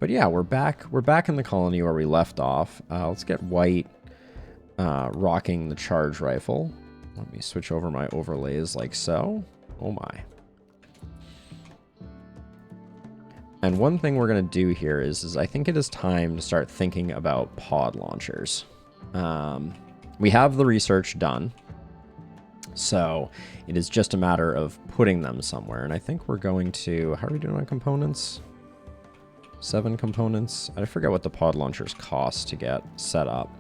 But yeah, we're back. We're back in the colony where we left off. Let's get white rocking the charge rifle. Let me switch over my overlays like so. Oh my. And one thing we're going to do here is I think it is time to start thinking about pod launchers. We have the research done. So it is just a matter of putting them somewhere. And I think we're going to... How are we doing on components? 7 components. I forget what the pod launchers cost to get set up.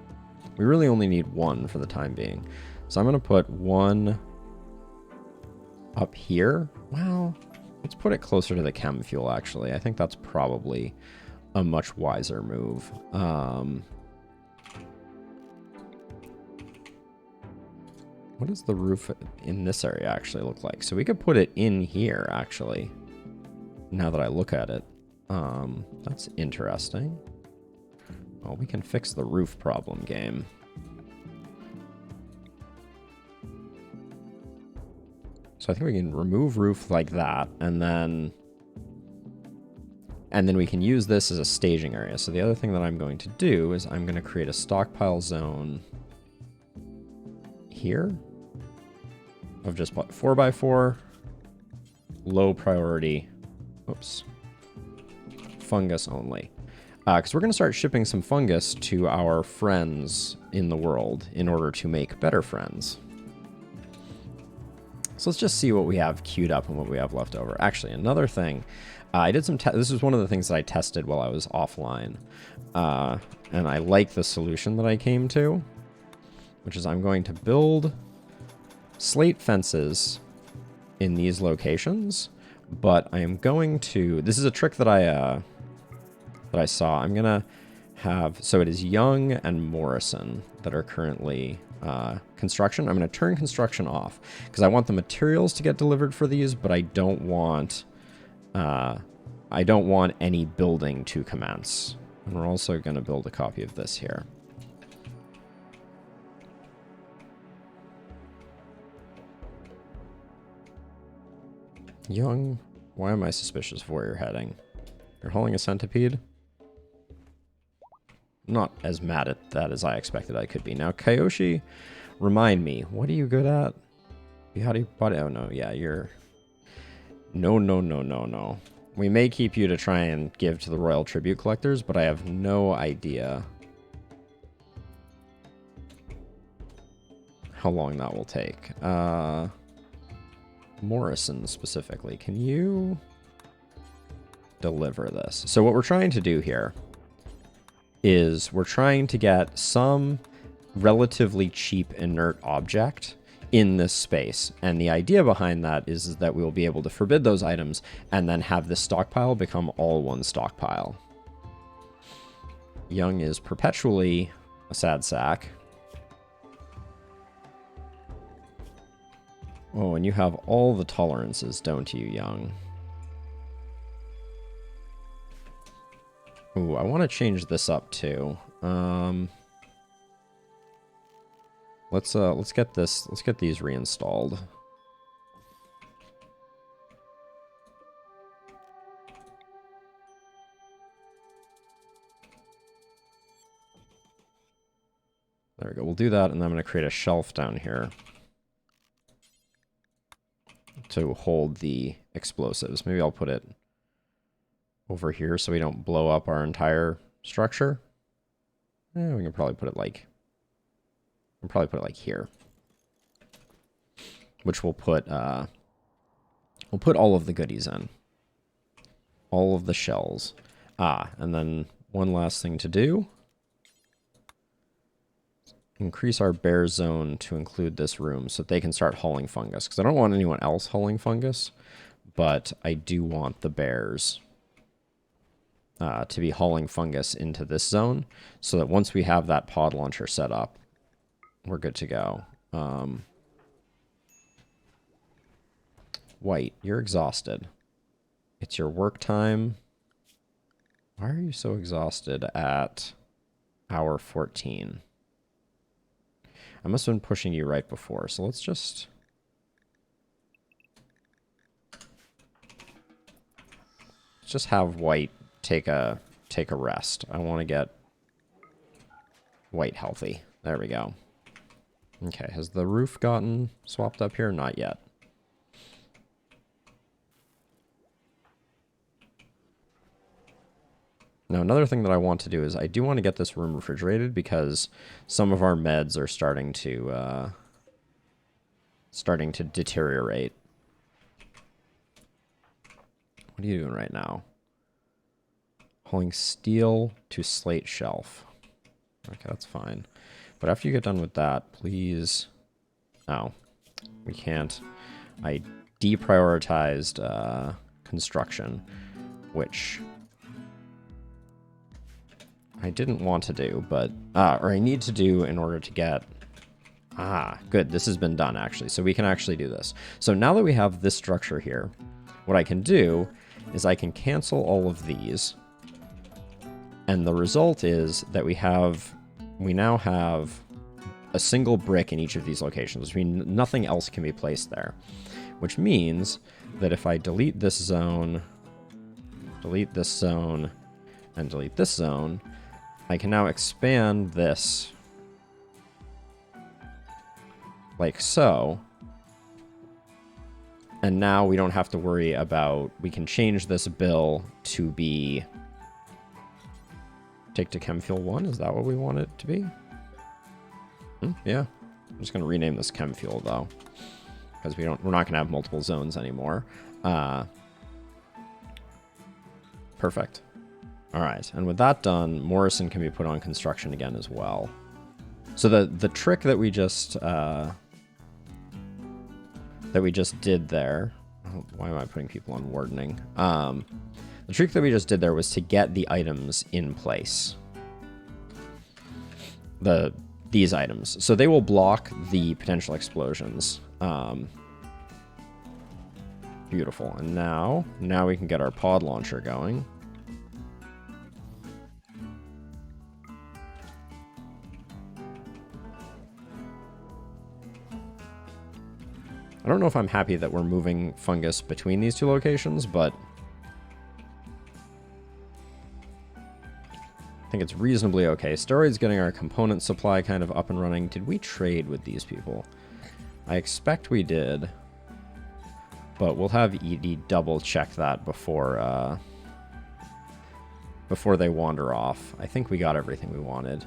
We really only need 1 for the time being. So I'm going to put 1 up here. Well, let's put it closer to the chem fuel, actually. I think that's probably a much wiser move. What does the roof in this area actually look like? So we could put it in here, actually, now that I look at it. That's interesting. Well, we can fix the roof problem, game. So I think we can remove roof like that, and then we can use this as a staging area. So the other thing that I'm going to do is I'm going to create a stockpile zone here of just 4x4, low priority, oops, fungus only. Because we're going to start shipping some fungus to our friends in the world in order to make better friends. So let's just see what we have queued up and what we have left over. Actually, another thing, I did some this is one of the things that I tested while I was offline. And I like the solution that I came to, which is I'm going to build slate fences in these locations, but I am going to... This is a trick that I saw. I'm going to have... So it is Young and Morrison that are currently... construction. I'm going to turn construction off because I want the materials to get delivered for these, but I don't want any building to commence. And we're also going to build a copy of this here. Young, why am I suspicious of where you're heading? You're hauling a centipede? I'm not as mad at that as I expected I could be. Now, Kyoshi, remind me, what are you good at? How do you... Oh, no, yeah, you're... No. We may keep you to try and give to the Royal Tribute Collectors, but I have no idea how long that will take. Morrison, specifically. Can you deliver this? So what we're trying to do here is we're trying to get some relatively cheap inert object in this space. And the idea behind that is that we will be able to forbid those items and then have this stockpile become all one stockpile. Young is perpetually a sad sack. Oh, and you have all the tolerances, don't you, Young? Ooh, I want to change this up too. Let's get these reinstalled. There we go. We'll do that, and then I'm going to create a shelf down here to hold the explosives. Maybe I'll put it over here so we don't blow up our entire structure. We can probably put it like... here. Which we'll put all of the goodies in. All of the shells. And then one last thing to do. Increase our bear zone to include this room so that they can start hauling fungus. Because I don't want anyone else hauling fungus, but I do want the bears to be hauling fungus into this zone so that once we have that pod launcher set up, we're good to go. White, you're exhausted. It's your work time. Why are you so exhausted at hour 14? I must have been pushing you right before, so let's just... Let's just have White take a take a rest. I want to get white healthy. There we go. Okay, has the roof gotten swapped up here? Not yet. Now, another thing that I want to do is I do want to get this room refrigerated because some of our meds are starting to deteriorate. What are you doing right now? Hauling steel to slate shelf. Okay, that's fine. But after you get done with that, please... Oh, we can't. I deprioritized construction, which I didn't want to do, but... or I need to do in order to get... good. This has been done, actually. So we can actually do this. So now that we have this structure here, what I can do is I can cancel all of these. And the result is that we now have a single brick in each of these locations, which means nothing else can be placed there. Which means that if I delete this zone, delete this zone, and delete this zone, I can now expand this like so. And now we don't have to worry about, we can change this bill to be take to Chem Fuel 1. Is that what we want it to be? Yeah. I'm just going to rename this Chem Fuel though, because we're not going to have multiple zones anymore. Perfect. All right. And with that done, Morrison can be put on construction again as well. So the trick that we just did there, why am I putting people on wardening? The trick that we just did there was to get the items in place. These items. So they will block the potential explosions. Beautiful. And now we can get our pod launcher going. I don't know if I'm happy that we're moving fungus between these two locations, but I think it's reasonably okay. Steroid's getting our component supply kind of up and running. Did we trade with these people? I expect we did, but we'll have Edie double check that before they wander off. I think we got everything we wanted.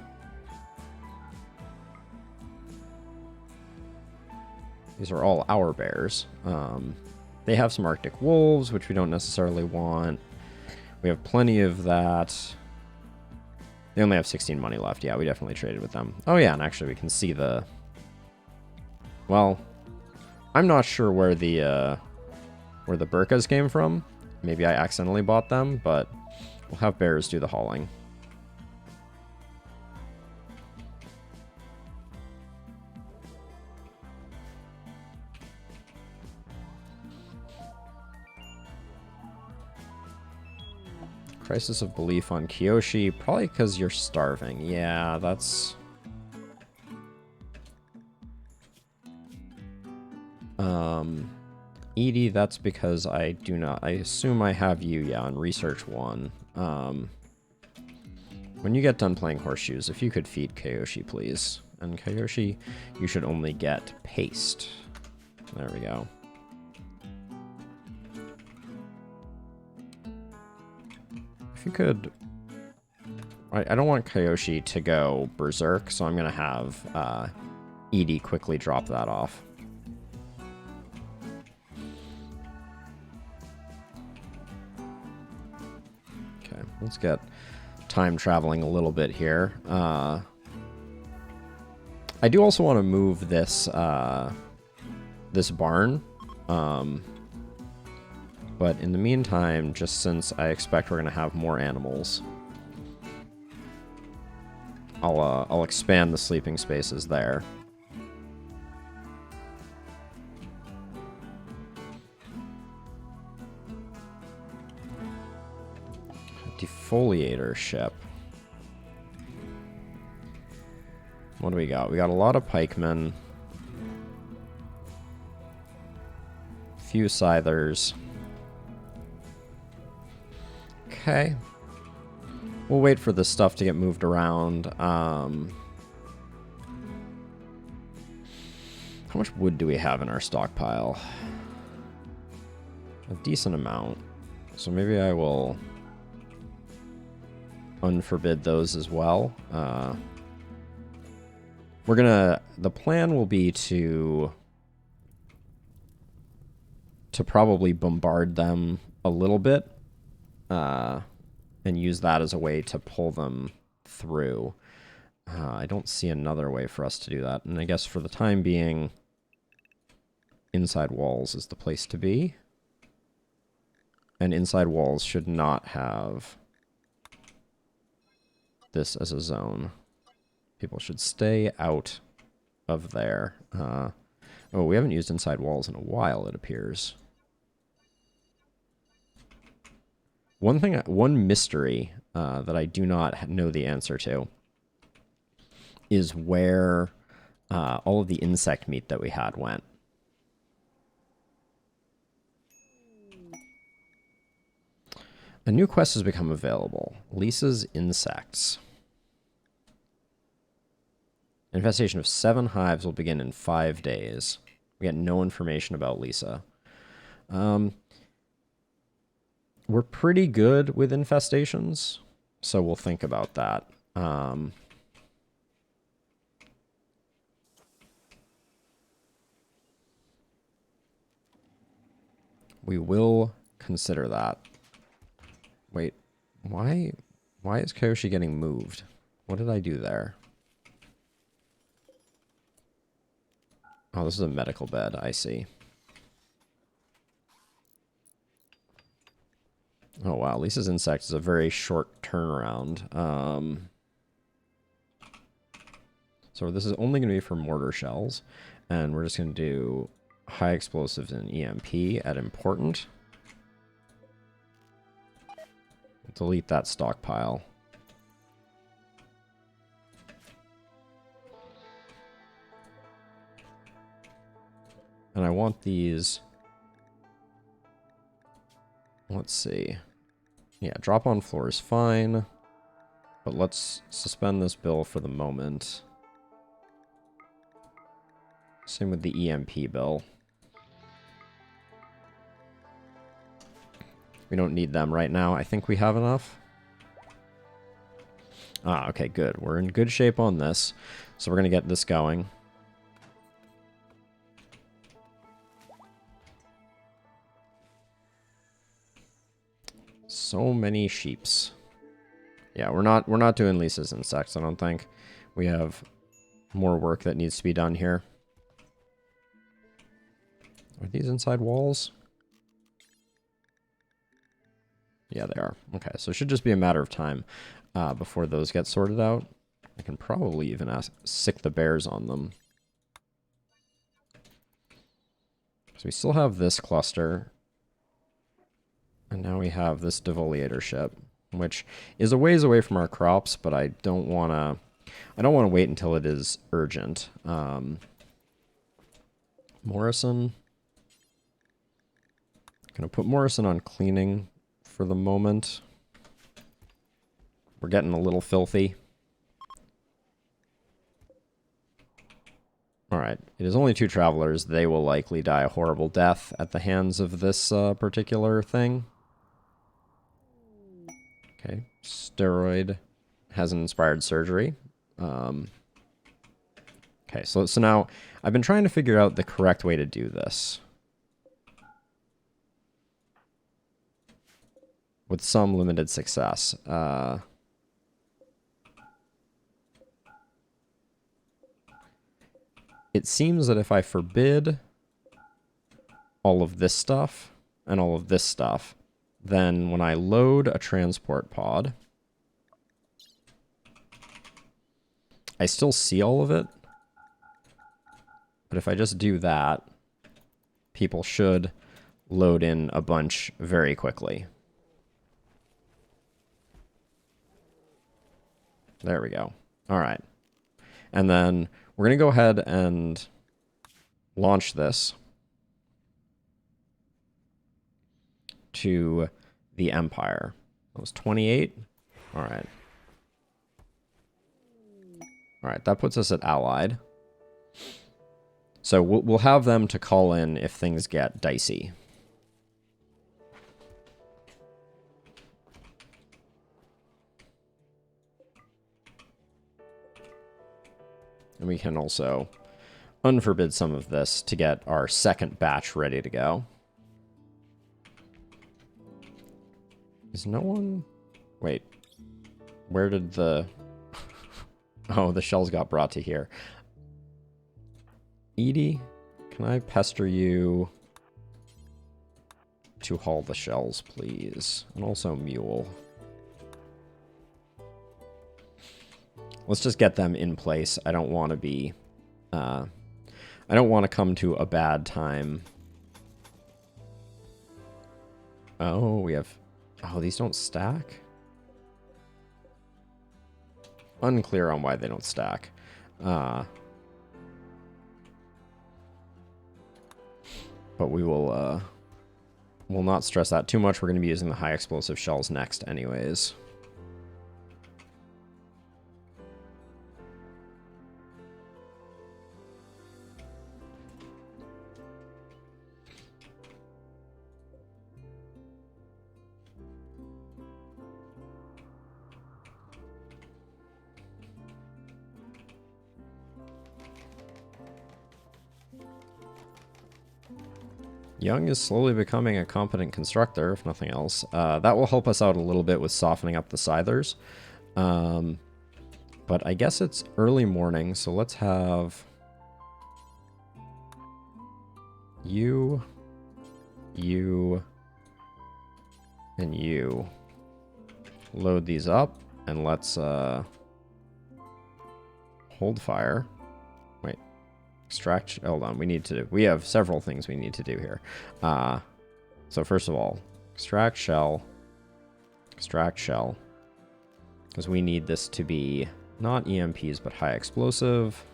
These are all our bears. They have some Arctic wolves, which we don't necessarily want. We have plenty of that. They only have 16 money left. Yeah, we definitely traded with them. Oh yeah, and actually we can see the... Well, I'm not sure where the Burkas came from. Maybe I accidentally bought them, but we'll have bears do the hauling. Crisis of belief on Kiyoshi, probably because you're starving. Yeah, that's... Edie, that's because I do not... I assume I have you, yeah, on Research 1. When you get done playing Horseshoes, if you could feed Kiyoshi, please. And Kiyoshi, you should only get paste. There we go. If you could... I don't want Kiyoshi to go berserk, so I'm going to have Edie quickly drop that off. Okay, let's get time traveling a little bit here. I do also want to move this this barn. But in the meantime, just since I expect we're going to have more animals, I'll expand the sleeping spaces there. Defoliator ship. What do we got? We got a lot of pikemen. Few scythers. Okay. We'll wait for this stuff to get moved around. How much wood do we have in our stockpile? A decent amount. So maybe I will unforbid those as well. The plan will be to probably bombard them a little bit, and use that as a way to pull them through. I don't see another way for us to do that. And I guess for the time being, inside walls is the place to be. And inside walls should not have this as a zone. People should stay out of there. Oh, we haven't used inside walls in a while, it appears. One mystery that I do not know the answer to is where all of the insect meat that we had went. A new quest has become available. Lisa's Insects. Infestation of 7 hives will begin in 5 days. We get no information about Lisa. We're pretty good with infestations, so we'll think about that. We will consider that. Wait, why is Kyoshi getting moved? What did I do there? Oh, this is a medical bed, I see. Oh wow, Lisa's Insects is a very short turnaround. So this is only going to be for mortar shells, and we're just going to do high explosives and EMP at important. Delete that stockpile. And I want these... Let's see. Yeah, drop on floor is fine. But let's suspend this bill for the moment. Same with the EMP bill. We don't need them right now. I think we have enough. Ah, okay, good. We're in good shape on this. So we're going to get this going. So many sheeps. Yeah, we're not doing Lisa's Insects, I don't think. We have more work that needs to be done here. Are these inside walls? Yeah, they are. Okay, so it should just be a matter of time before those get sorted out. I can probably even sick the bears on them. So we still have this cluster. And now we have this defoliator ship, which is a ways away from our crops, but I don't want to wait until it is urgent. Morrison. Gonna put Morrison on cleaning for the moment. We're getting a little filthy. Alright, it is only 2 travelers. They will likely die a horrible death at the hands of this particular thing. Okay, steroid has an inspired surgery. Okay, so now I've been trying to figure out the correct way to do this. With some limited success. It seems that if I forbid all of this stuff and all of this stuff, then when I load a transport pod, I still see all of it. But if I just do that, people should load in a bunch very quickly. There we go. All right. And then we're going to go ahead and launch this to the Empire. That was 28. Alright. Alright, that puts us at Allied. So we'll have them to call in if things get dicey. And we can also unforbid some of this to get our second batch ready to go. Is no one... Wait. Where did the... Oh, the shells got brought to here. Edie, can I pester you to haul the shells, please? And also Mule. Let's just get them in place. I don't want to be... I don't want to come to a bad time. Oh, we have... Oh, these don't stack? Unclear on why they don't stack. But we will not stress that too much. We're going to be using the high explosive shells next anyways. Young is slowly becoming a competent constructor, if nothing else. That will help us out a little bit with softening up the scythers. But I guess it's early morning, so let's have... You, and you. Load these up, and let's hold fire. Wait. Extract, hold on, we have several things we need to do here. So first of all, extract shell, because we need this to be not EMPs, but high explosive,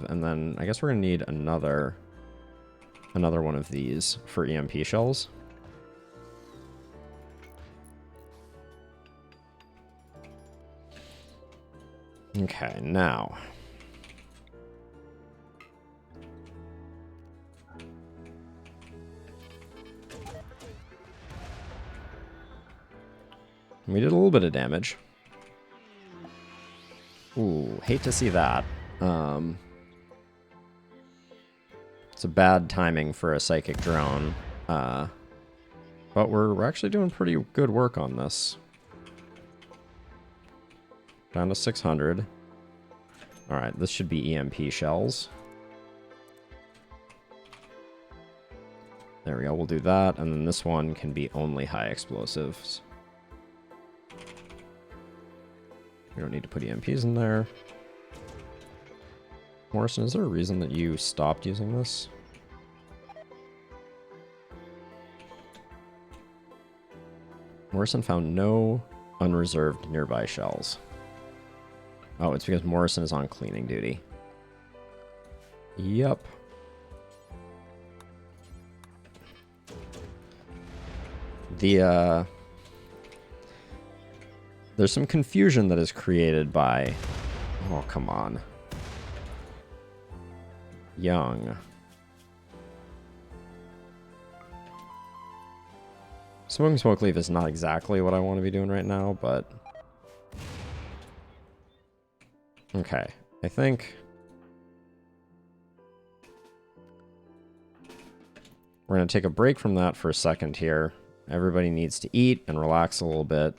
and then I guess we're gonna need another one of these for EMP shells. Okay, now. We did a little bit of damage. Ooh, hate to see that. It's a bad timing for a psychic drone. But we're actually doing pretty good work on this. Down to 600. Alright, this should be EMP shells. There we go, we'll do that, and then this one can be only high explosives. We don't need to put EMPs in there. Morrison, is there a reason that you stopped using this? Morrison found no unreserved nearby shells. Oh, it's because Morrison is on cleaning duty. Yep. There's some confusion that is created by... Oh, come on. Young. Smoking smoke leaf is not exactly what I want to be doing right now, but... Okay, I think... We're going to take a break from that for a second here. Everybody needs to eat and relax a little bit.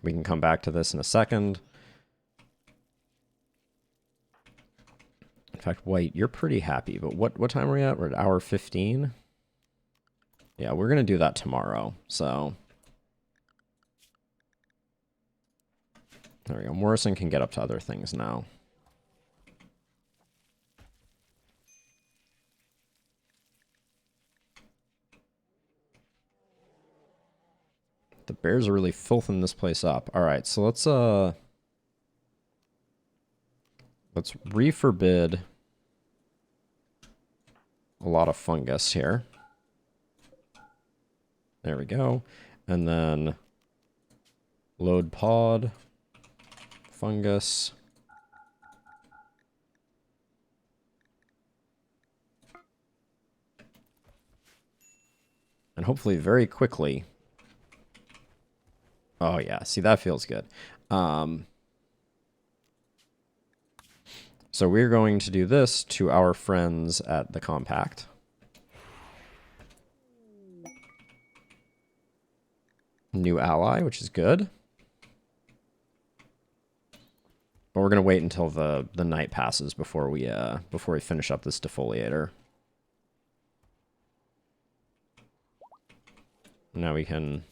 We can come back to this in a second. In fact, White, you're pretty happy, but what time are we at? We're at hour 15? Yeah, we're going to do that tomorrow, so... There we go. Morrison can get up to other things now. The bears are really filthing this place up. All right, so let's reforbid a lot of fungus here. There we go. And then load pod, fungus. And hopefully very quickly. Oh yeah, see, that feels good. So we're going to do this to our friends at the Compact. New ally, which is good. But we're gonna wait until the night passes before we finish up this defoliator. Now we can.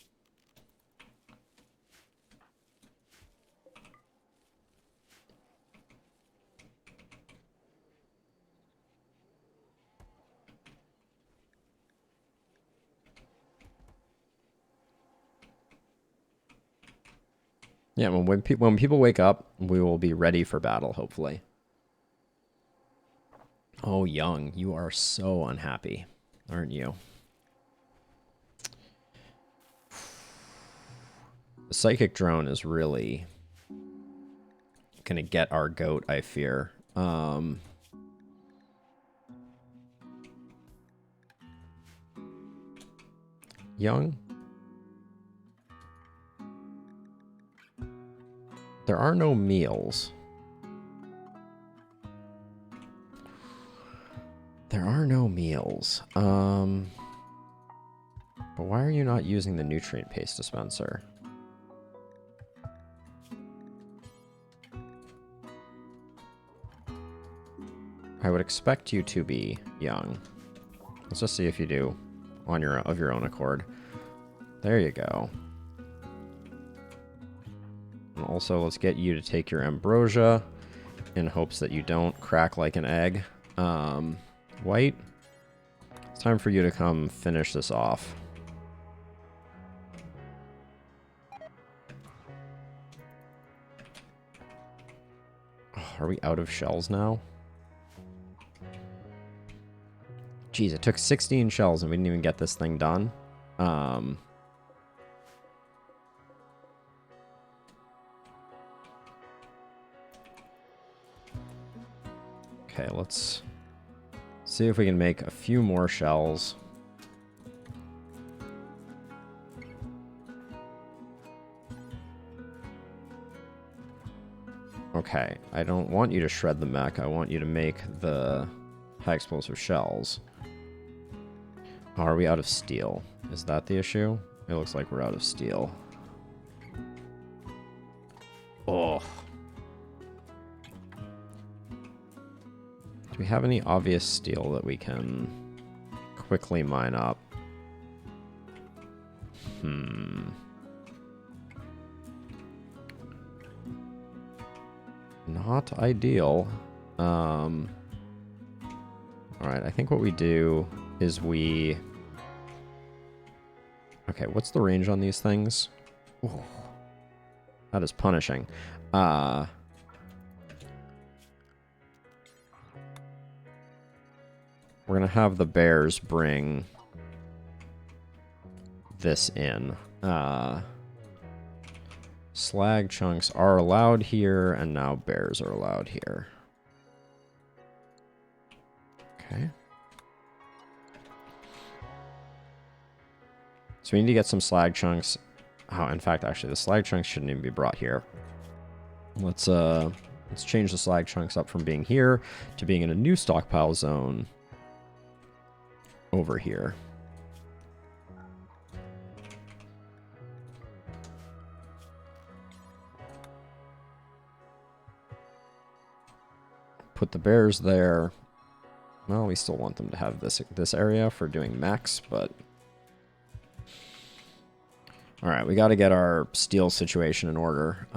Yeah, when people wake up, we will be ready for battle, hopefully. Oh, Young, you are so unhappy, aren't you? The psychic drone is really gonna get our goat, I fear. Young? There are no meals. There are no meals. But why are you not using the nutrient paste dispenser? I would expect you to be Young. Let's just see if you do on your own accord. There you go. And also, let's get you to take your ambrosia in hopes that you don't crack like an egg. White, it's time for you to come finish this off. Oh, are we out of shells now? Jeez, it took 16 shells and we didn't even get this thing done. Okay, let's see if we can make a few more shells. Okay, I don't want you to shred the mech. I want you to make the high explosive shells. Oh, are we out of steel? Is that the issue? It looks like we're out of steel. Oh. Do we have any obvious steel that we can quickly mine up? Not ideal. Alright, I think what we do is we... Okay, what's the range on these things? Ooh, that is punishing. We're gonna have the bears bring this in. Slag chunks are allowed here, and now bears are allowed here. Okay. So we need to get some slag chunks. Oh, in fact, actually, the slag chunks shouldn't even be brought here. Let's change the slag chunks up from being here to being in a new stockpile zone over here. Put the bears there. Well, we still want them to have this area for doing mechs, but... Alright, we got to get our steel situation in order.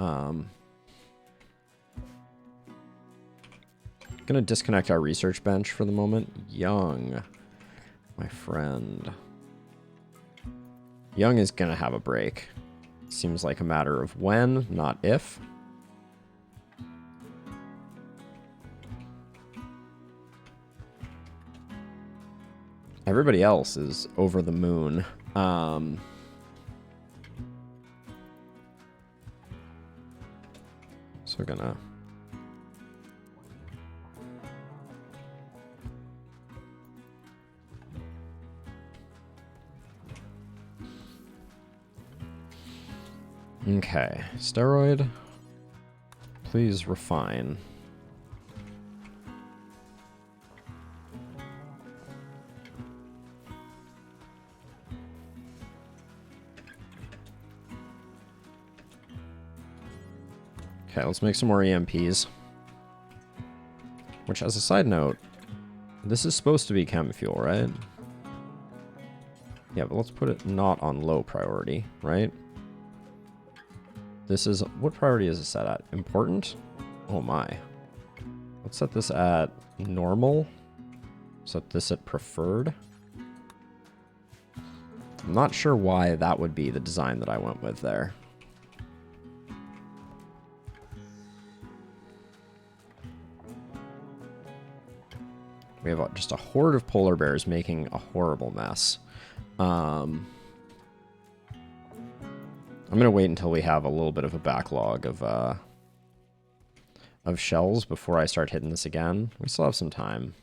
Gonna disconnect our research bench for the moment. Young, my friend. Young is gonna have a break. Seems like a matter of when, not if. Everybody else is over the moon So we're gonna... Okay, steroid. Please refine. Okay, let's make some more EMPs. Which, as a side note, this is supposed to be chem fuel, right? Yeah, but let's put it not on low priority, right? This is... What priority is it set at? Important? Oh my. Let's set this at normal. Set this at preferred. I'm not sure why that would be the design that I went with there. We have just a horde of polar bears making a horrible mess. I'm going to wait until we have a little bit of a backlog of shells before I start hitting this again. We still have some time.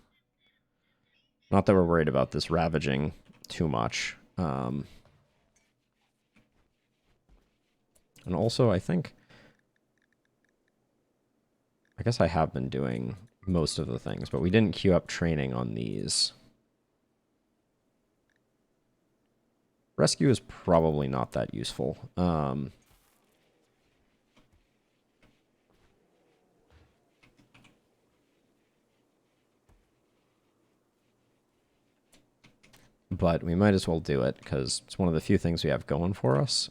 Not that we're worried about this ravaging too much. And also, I guess I have been doing most of the things, but we didn't queue up training on these. Rescue is probably not that useful. But we might as well do it, because it's one of the few things we have going for us.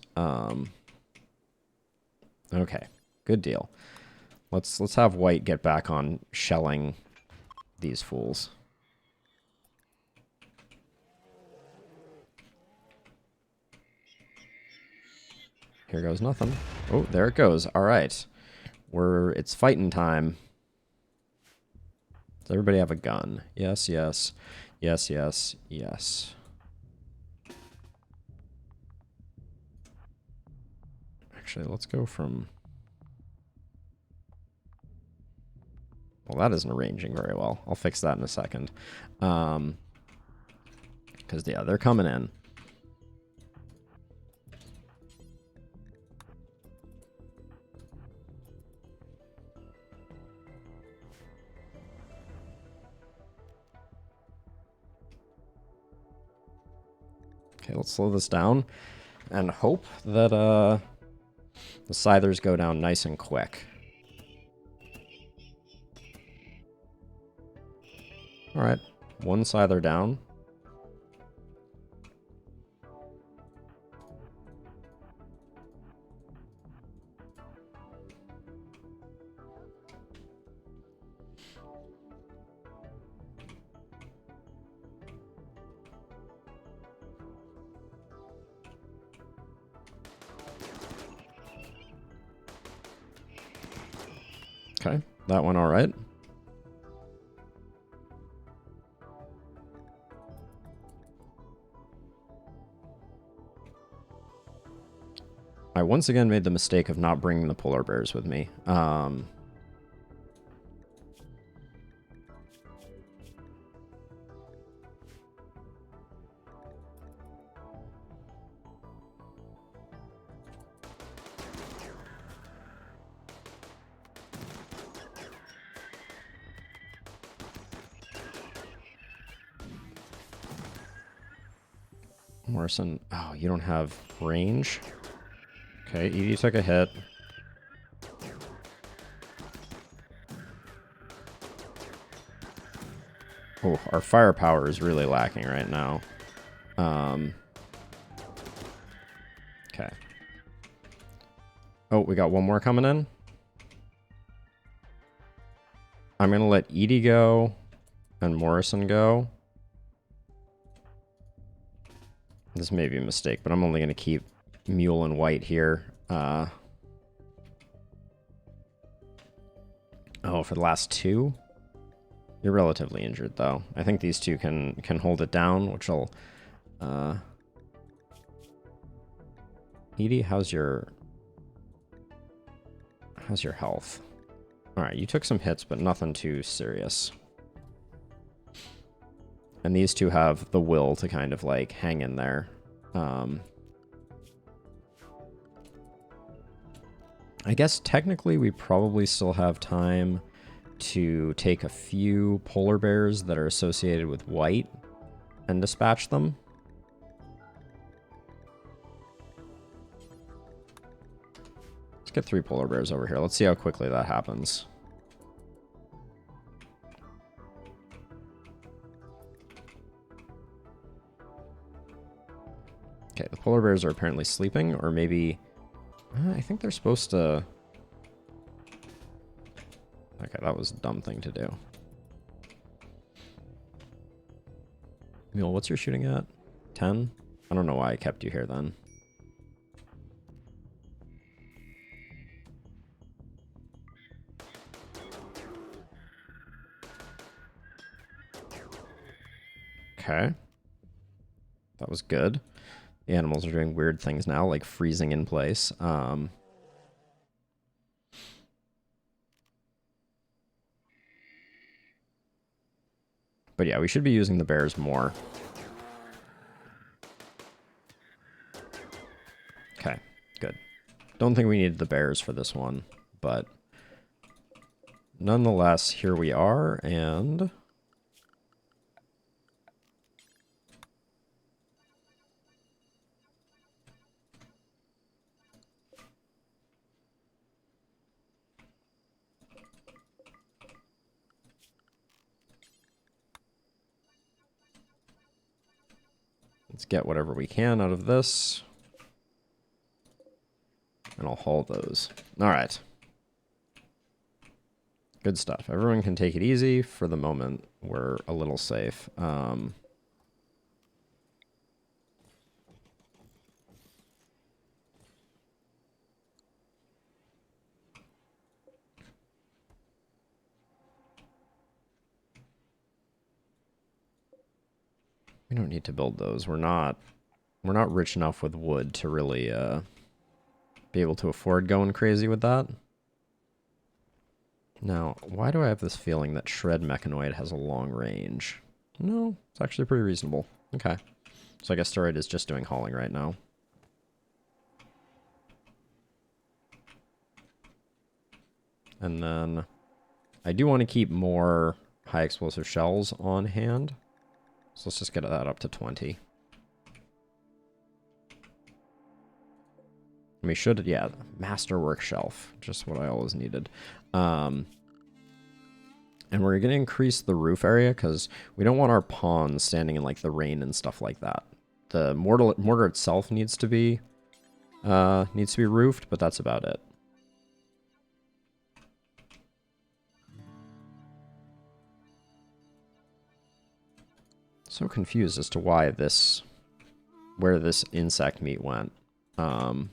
Okay, good deal. Let's have White get back on shelling these fools. Here goes nothing. Oh, there it goes. All right. It's fighting time. Does everybody have a gun? Yes, yes. Yes, yes, yes. Actually, let's go from... Well, that isn't arranging very well. I'll fix that in a second. Because, yeah, they're coming in. Okay, let's slow this down and hope that the Scythers go down nice and quick. Alright, one Scyther down. Okay, that went alright. I once again made the mistake of not bringing the polar bears with me. Morrison, oh, you don't have range? Okay, Edie took a hit. Oh, our firepower is really lacking right now. Okay. Oh, we got one more coming in. I'm going to let Edie go and Morrison go. This may be a mistake, but I'm only going to keep Mule and White here. Oh, for the last two? You're relatively injured, though. I think these two can hold it down, which will Edie, how's your health? All right, you took some hits, but nothing too serious. And these two have the will to kind of like hang in there. I guess technically we probably still have time to take a few polar bears that are associated with white and dispatch them. Let's get 3 polar bears over here. Let's see how quickly that happens. Okay, the polar bears are apparently sleeping, or maybe... I think they're supposed to... Okay, that was a dumb thing to do. Mule, what's your shooting at? 10? I don't know why I kept you here then. Okay. That was good. The animals are doing weird things now, like freezing in place. But yeah, we should be using the bears more. Okay, good. Don't think we needed the bears for this one, but nonetheless, here we are, and... let's get whatever we can out of this. And I'll haul those. All right. Good stuff. Everyone can take it easy. For the moment, we're a little safe. We don't need to build those. We're not rich enough with wood to really be able to afford going crazy with that. Now, why do I have this feeling that Shred Mechanoid has a long range? No, it's actually pretty reasonable. Okay. So I guess Steroid is just doing hauling right now. And then I do want to keep more high explosive shells on hand. So let's just get that up to 20. And we should, yeah, masterwork shelf, just what I always needed. And we're going to increase the roof area because we don't want our pawns standing in like the rain and stuff like that. The mortar itself needs to be roofed, but that's about it. So confused as to why where this insect meat went. But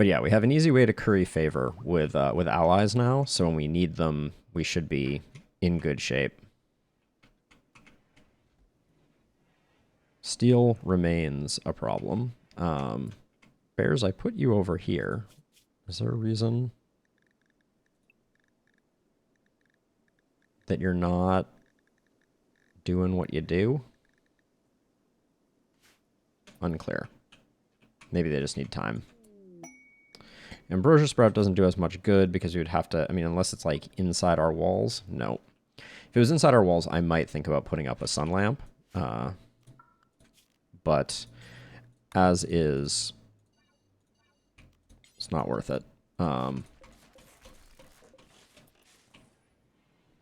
yeah, we have an easy way to curry favor with allies now. So when we need them, we should be in good shape. Steel remains a problem. Bears, I put you over here. Is there a reason that you're not doing what you do? Unclear. Maybe they just need time. Ambrosia Sprout doesn't do as much good because you would have to, I mean, unless it's like inside our walls, no. If it was inside our walls, I might think about putting up a sun lamp. But as is, it's not worth it. We'll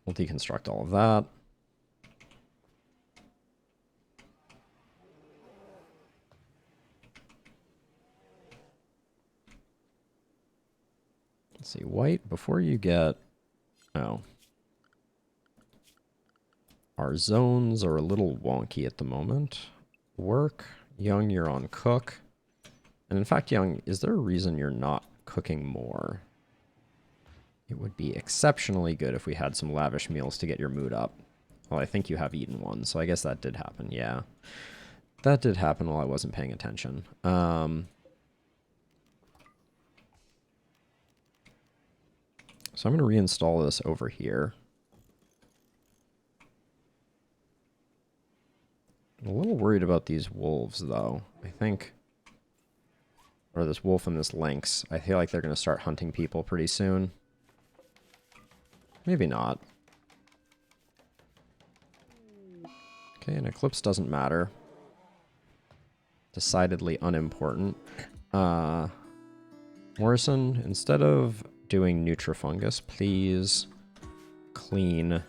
deconstruct all of that. Let's see, white, before you get... Oh. Our zones are a little wonky at the moment. Work, young, you're on cook. And in fact, Young, is there a reason you're not cooking more? It would be exceptionally good if we had some lavish meals to get your mood up. Well, I think you have eaten one, so I guess that did happen, yeah. That did happen while I wasn't paying attention. So I'm going to reinstall this over here. I'm a little worried about these wolves, though. I think... Or this wolf and this lynx. I feel like they're going to start hunting people pretty soon. Maybe not. Okay, an eclipse doesn't matter. Decidedly unimportant. Morrison, instead of doing Nutrifungus, please clean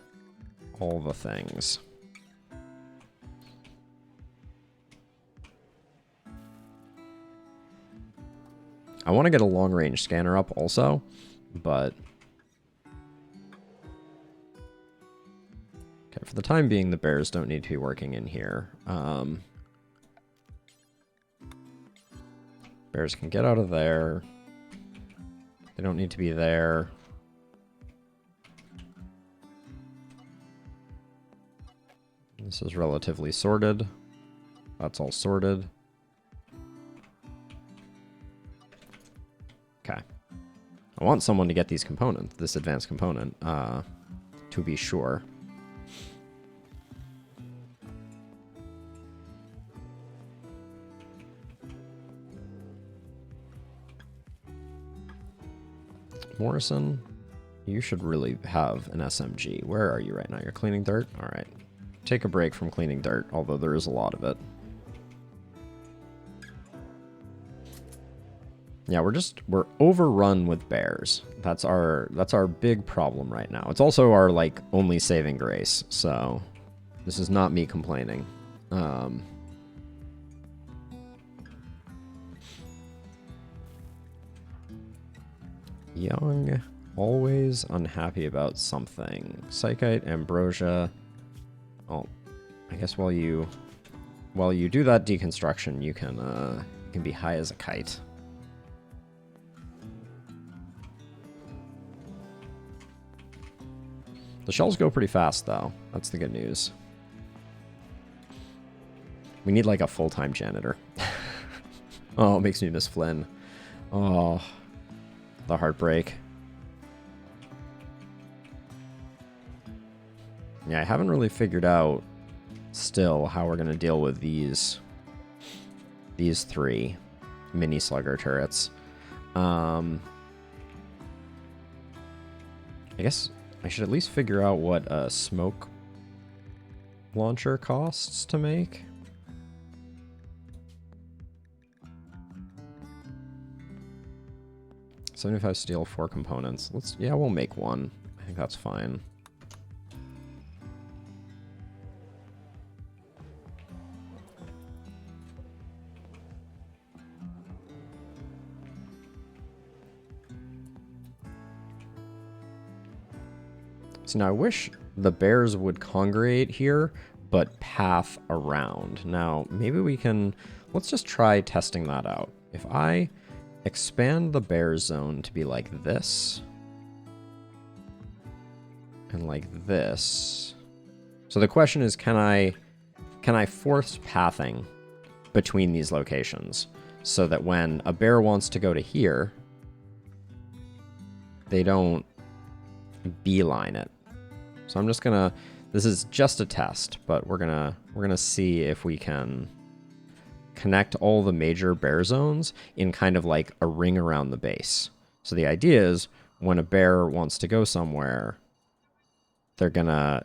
all the things. I want to get a long-range scanner up also, but... Okay, for the time being, the bears don't need to be working in here. Bears can get out of there. They don't need to be there. This is relatively sorted. That's all sorted. Okay. I want someone to get these components, this advanced component, to be sure. Morrison, you should really have an SMG. Where are you right now? You're cleaning dirt? Alright. Take a break from cleaning dirt, although there is a lot of it. Yeah, we're overrun with bears. That's our big problem right now. It's also our, like, only saving grace, so this is not me complaining. Young, always unhappy about something. Psychite, Ambrosia. Oh, I guess while you do that deconstruction, you can be high as a kite. The shells go pretty fast, though. That's the good news. We need, like, a full-time janitor. Oh, it makes me miss Flynn. Oh, the heartbreak. Yeah, I haven't really figured out still how we're going to deal with these three mini slugger turrets. I guess I should at least figure out what a smoke launcher costs to make. $75 steel, 4 components. Yeah, we'll make one. I think that's fine. So now I wish the bears would congregate here, but path around. Now, maybe we can... Let's just try testing that out. If I expand the bear zone to be like this, and like this. So the question is, can I force pathing between these locations so that when a bear wants to go to here, they don't beeline it? So I'm just gonna, this is just a test, but we're gonna see if we can connect all the major bear zones in kind of like a ring around the base. So the idea is when a bear wants to go somewhere, they're gonna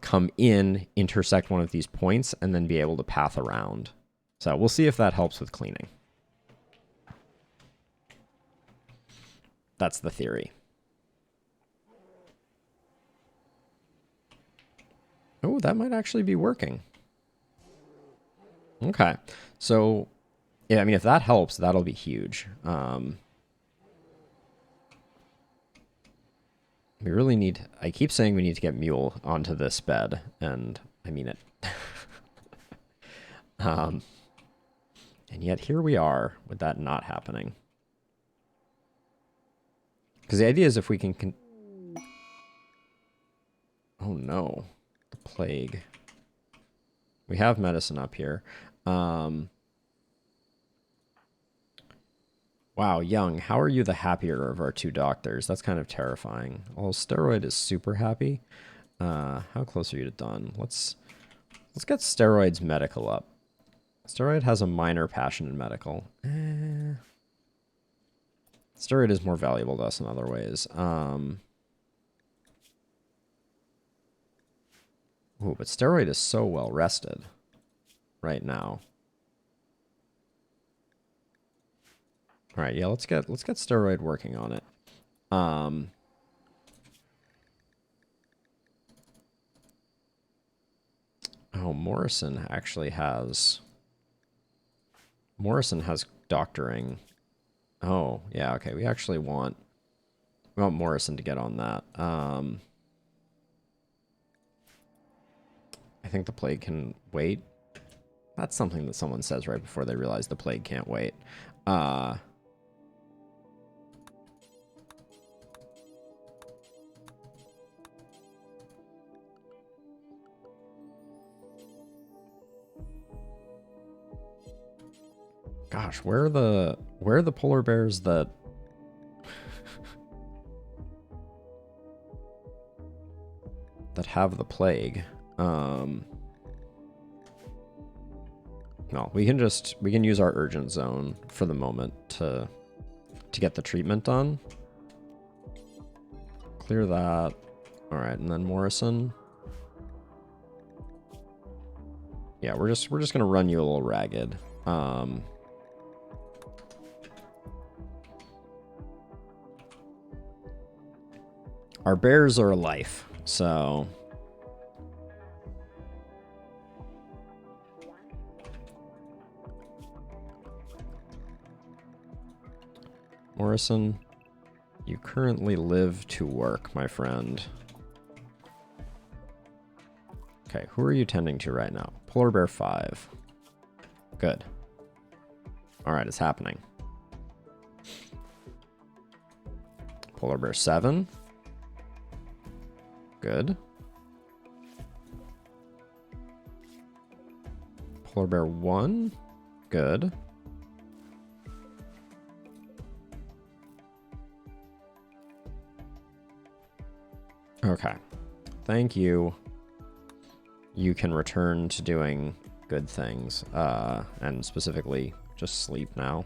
come in, intersect one of these points, and then be able to path around. So we'll see if that helps with cleaning. That's the theory. Oh, that might actually be working. Okay. So, yeah, I mean, if that helps, that'll be huge. We really need... I keep saying we need to get Mule onto this bed, and I mean it. And yet here we are with that not happening. Because the idea is if we can... Oh no. The plague. We have medicine up here. Wow, Young, how are you the happier of our two doctors? That's kind of terrifying. Well, Steroid is super happy. How close are you to done? Let's get Steroid's medical up. Steroid has a minor passion in medical. Steroid is more valuable to us in other ways. Ooh, but Steroid is so well rested right now. All right, yeah, let's get Steroid working on it. Oh, Morrison has doctoring. Oh, yeah, okay. We want Morrison to get on that. I think the plague can wait. That's something that someone says right before they realize the plague can't wait. Gosh, where are the polar bears that that have the plague? No, we can use our urgent zone for the moment to get the treatment done. Clear that. All right, and then Morrison. Yeah, we're just gonna run you a little ragged. Our bears are a life, so Morrison, you currently live to work, my friend. Okay, who are you tending to right now? Polar Bear 5. Good. All right, it's happening. Polar Bear 7. Good. Polar Bear 1. Good. Okay. Thank you. You can return to doing good things. And specifically, just sleep now.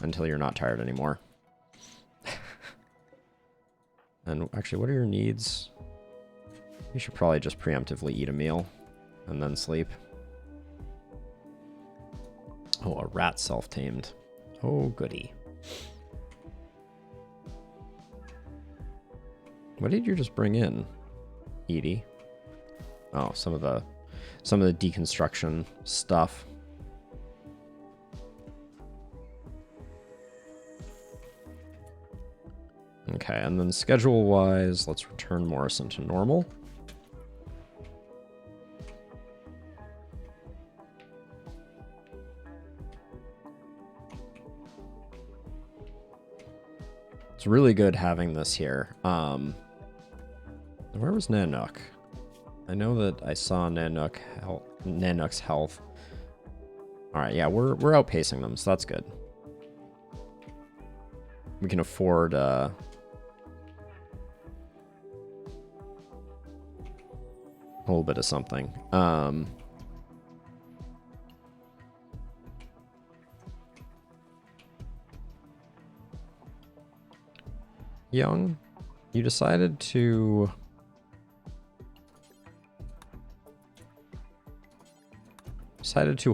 Until you're not tired anymore. And actually, what are your needs? You should probably just preemptively eat a meal and then sleep. Oh, a rat self-tamed. Oh, goody. What did you just bring in, Edie? Oh, some of the deconstruction stuff. Okay, and then schedule-wise, let's return Morrison to normal. It's really good having this here. Where was Nanook? I know that I saw Nanook's health. All right, yeah, we're outpacing them, so that's good. We can afford a little bit of something. Young, you decided to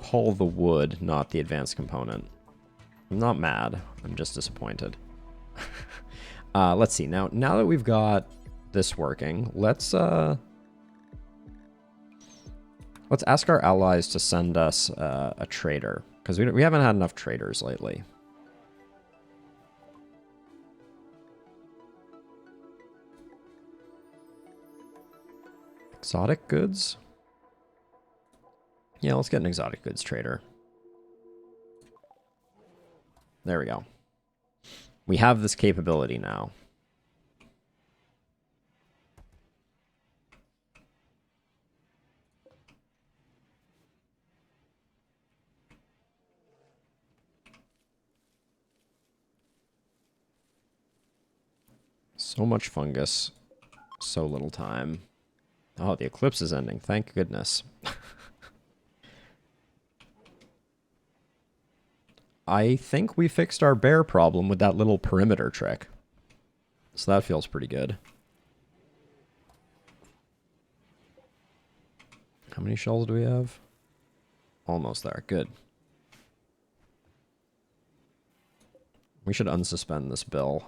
haul the wood, not the advanced component. I'm not mad. I'm just disappointed. Let's see. Now that we've got this working, let's ask our allies to send us a trader, because we haven't had enough traders lately. Exotic goods? Yeah, let's get an exotic goods trader. There we go. We have this capability now. So much fungus. So little time. Oh, the eclipse is ending. Thank goodness. I think we fixed our bear problem with that little perimeter trick. So that feels pretty good. How many shells do we have? Almost there. Good. We should unsuspend this bill.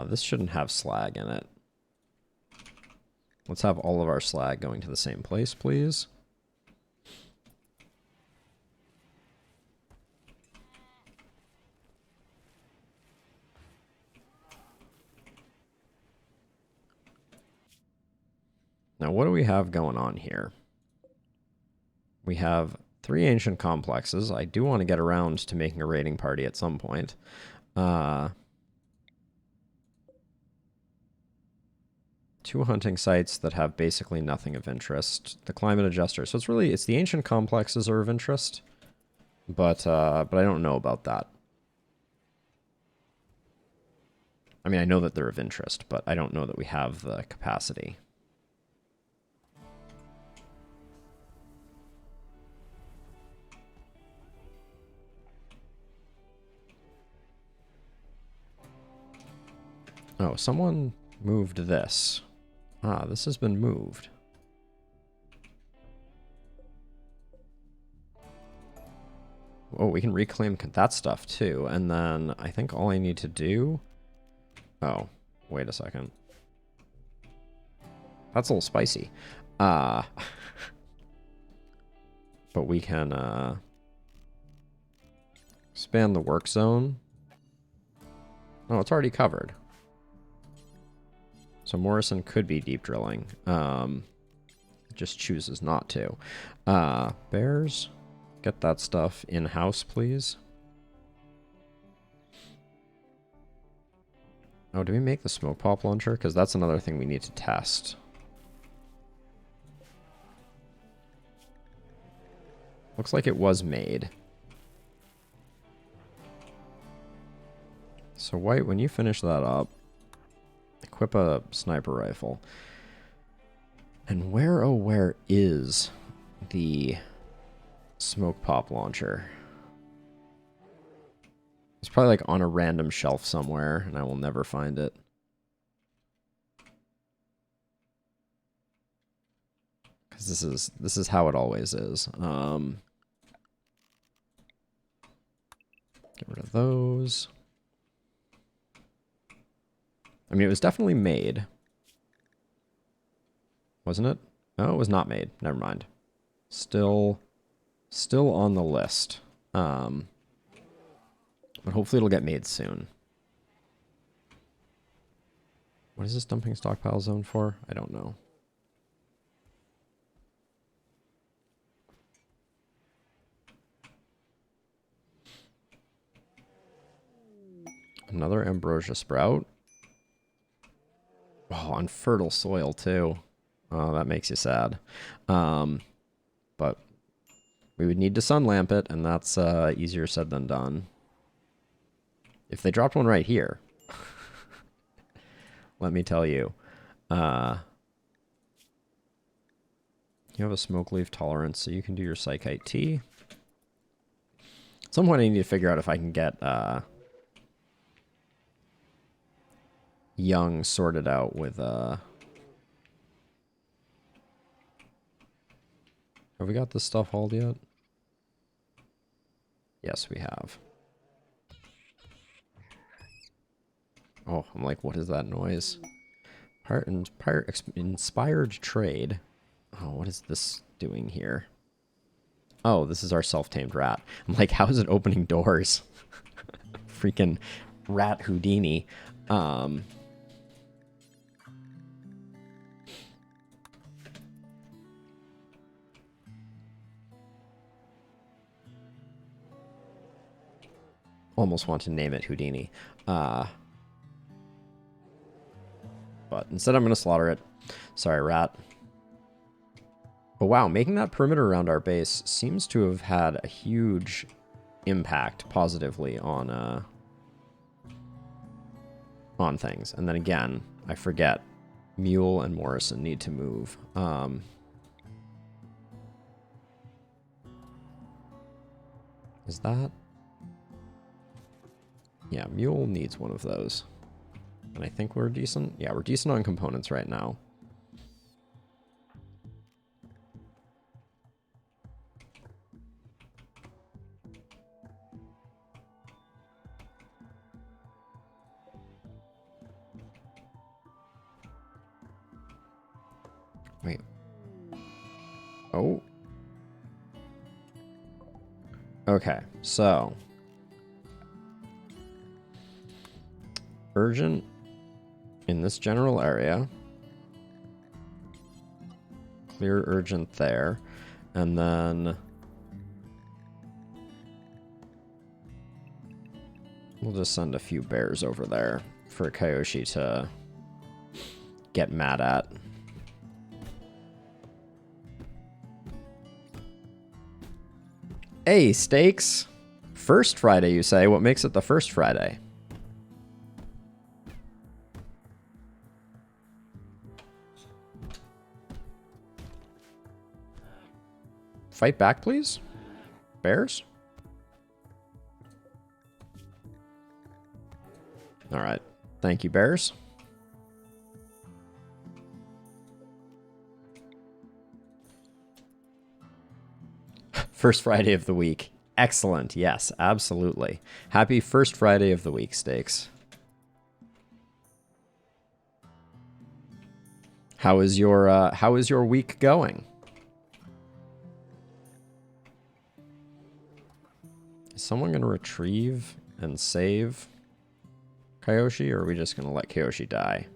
This shouldn't have slag in it. Let's have all of our slag going to the same place, please. Now, what do we have going on here? We have 3 ancient complexes. I do want to get around to making a raiding party at some point. 2 hunting sites that have basically nothing of interest. The climate adjuster. So it's the ancient complexes are of interest, but I don't know about that. I mean, I know that they're of interest, but I don't know that we have the capacity. Oh, someone moved this. Ah, this has been moved. Oh, we can reclaim that stuff too. And then I think all I need to do... Oh, wait a second. That's a little spicy. But we can expand the work zone. Oh, it's already covered. So Morrison could be deep drilling. Just chooses not to. Bears, get that stuff in-house, please. Oh, do we make the smoke pop launcher? Because that's another thing we need to test. Looks like it was made. So White, when you finish that up, equip a sniper rifle. And where, oh, where is the smoke pop launcher? It's probably like on a random shelf somewhere, and I will never find it. Because this is how it always is. Get rid of those. I mean, it was definitely made. Wasn't it? No, it was not made. Never mind. Still on the list. But hopefully it'll get made soon. What is this dumping stockpile zone for? I don't know. Another ambrosia sprout. Oh, on fertile soil too. Oh, that makes you sad. But we would need to sun lamp it, and that's easier said than done. If they dropped one right here, let me tell you. You have a smoke leaf tolerance, so you can do your Psychite tea. At some point I need to figure out if I can get Young sorted out with Have we got this stuff hauled yet? Yes, we have. Oh, I'm like, what is that noise? Inspired trade. Oh, what is this doing here? Oh, this is our self-tamed rat. I'm like, how is it opening doors? Freaking rat Houdini. almost want to name it Houdini. But instead I'm going to slaughter it. Sorry, rat. But wow, making that perimeter around our base seems to have had a huge impact positively on things. And then again, I forget, Mule and Morrison need to move. Is that? Yeah, Mule needs one of those. And I think we're decent. Yeah, we're decent on components right now. Wait. Oh. Okay, so. Urgent in this general area. Clear urgent there. And then we'll just send a few bears over there for Kyoshi to get mad at. Hey, Steaks! First Friday, you say? What makes it the first Friday? Fight back, please. Bears? All right. Thank you, bears. First Friday of the week. Excellent. Yes, absolutely. Happy first Friday of the week, Steaks. How is your week going? Is someone going to retrieve and save Kyoshi, or are we just going to let Kyoshi die?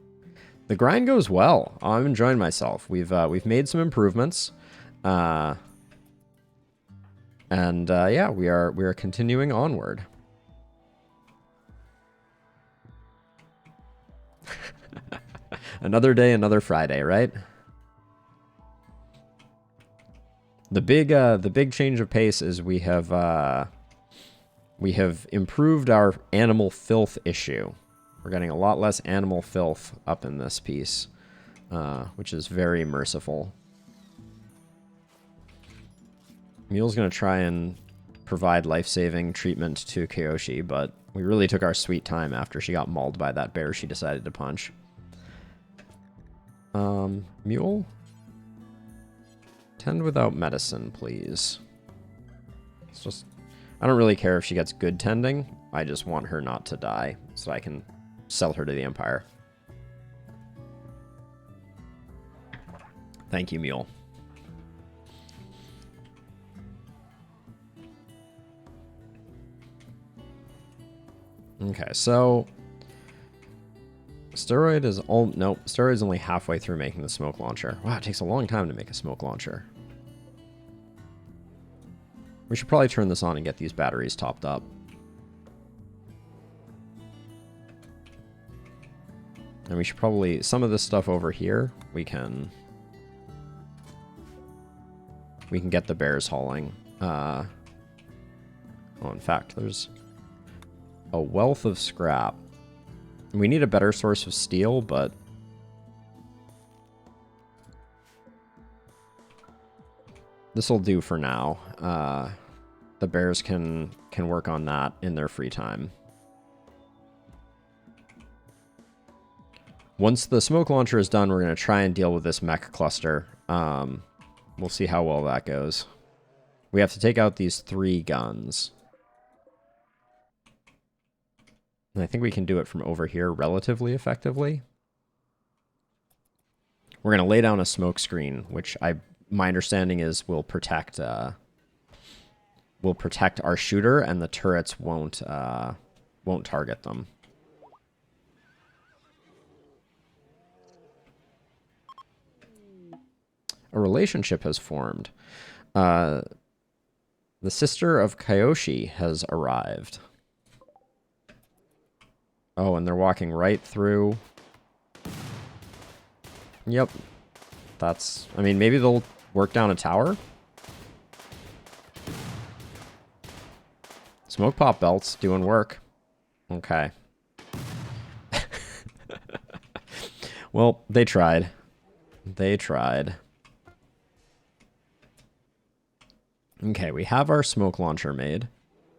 The grind goes well. I'm enjoying myself. We've made some improvements. Yeah, we are continuing onward. Another day, another Friday, right? The big change of pace is we have improved our animal filth issue. We're getting a lot less animal filth up in this piece, which is very merciful. Mule's going to try and provide life-saving treatment to Kyoshi, but we really took our sweet time after she got mauled by that bear she decided to punch. Mule? Tend without medicine, please. It's just... I don't really care if she gets good tending. I just want her not to die, so I can sell her to the Empire. Thank you, Mule. Okay, so... Steroid is all... Nope, Steroid's only halfway through making the smoke launcher. Wow, it takes a long time to make a smoke launcher. We should probably turn this on and get these batteries topped up. And we should probably... Some of this stuff over here, we can get the bears hauling. Oh, in fact, there's a wealth of scrap. We need a better source of steel, but... This'll do for now. The bears can work on that in their free time. Once the smoke launcher is done, we're going to try and deal with this mech cluster. We'll see how well that goes. We have to take out these 3 guns. And I think we can do it from over here relatively effectively. We're going to lay down a smoke screen, which my understanding is will protect our shooter, and the turrets won't target them. A relationship has formed. The sister of Kyoshi has arrived. Oh, and they're walking right through. Yep. That's... I mean, maybe they'll work down a tower? Smoke pop belts doing work. Okay. Well, they tried. They tried. Okay, we have our smoke launcher made.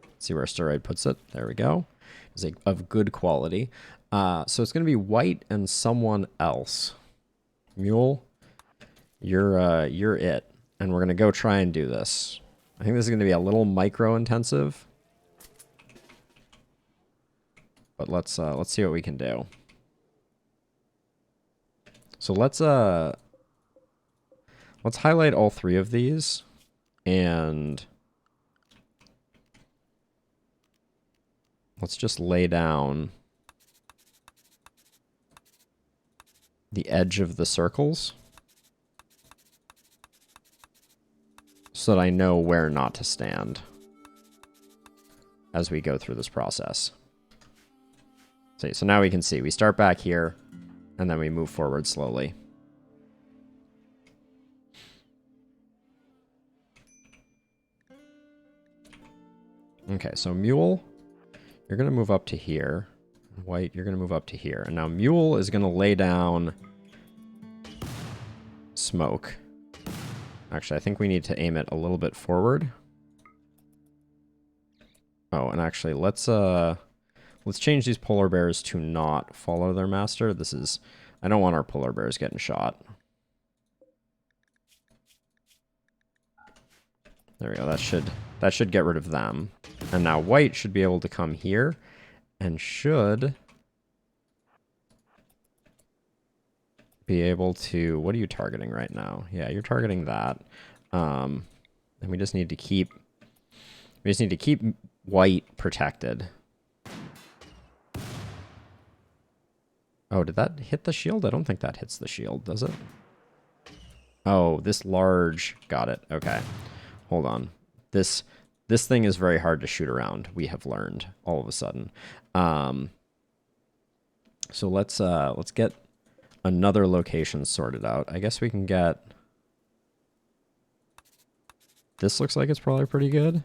Let's see where Steroid puts it. There we go. It's of good quality. So it's going to be White and someone else. Mule, you're it. And we're going to go try and do this. I think this is going to be a little micro-intensive. But let's see what we can do. So let's highlight all three of these and let's just lay down the edge of the circles so that I know where not to stand as we go through this process. So now we can see we start back here and then we move forward slowly. Okay, so Mule, you're going to move up to here. White, you're going to move up to here. And now Mule is going to lay down smoke. Actually, I think we need to aim it a little bit forward. Oh, and actually, let's change these polar bears to not follow their master. This is... I don't want our polar bears getting shot. There we go. That should get rid of them. And now White should be able to come here and should be able to... What are you targeting right now? Yeah, you're targeting that. And we just need to keep... We just need to keep White protected. Oh, did that hit the shield? I don't think that hits the shield, does it? Oh, this large... Got it. Okay. Hold on. This thing is very hard to shoot around, we have learned all of a sudden. So let's get another location sorted out. I guess we can get... This looks like it's probably pretty good.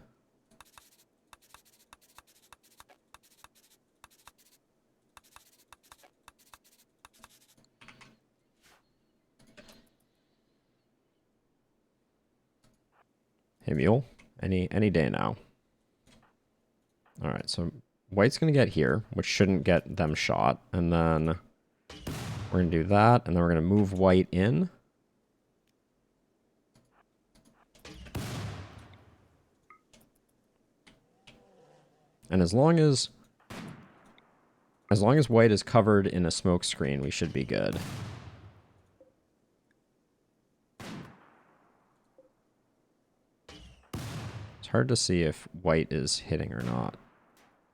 Hey, Mule. Any day now. All right, so White's going to get here, which shouldn't get them shot. And then we're going to do that, and then we're going to move White in. And as long as White is covered in a smoke screen, we should be good. Hard to see if White is hitting or not.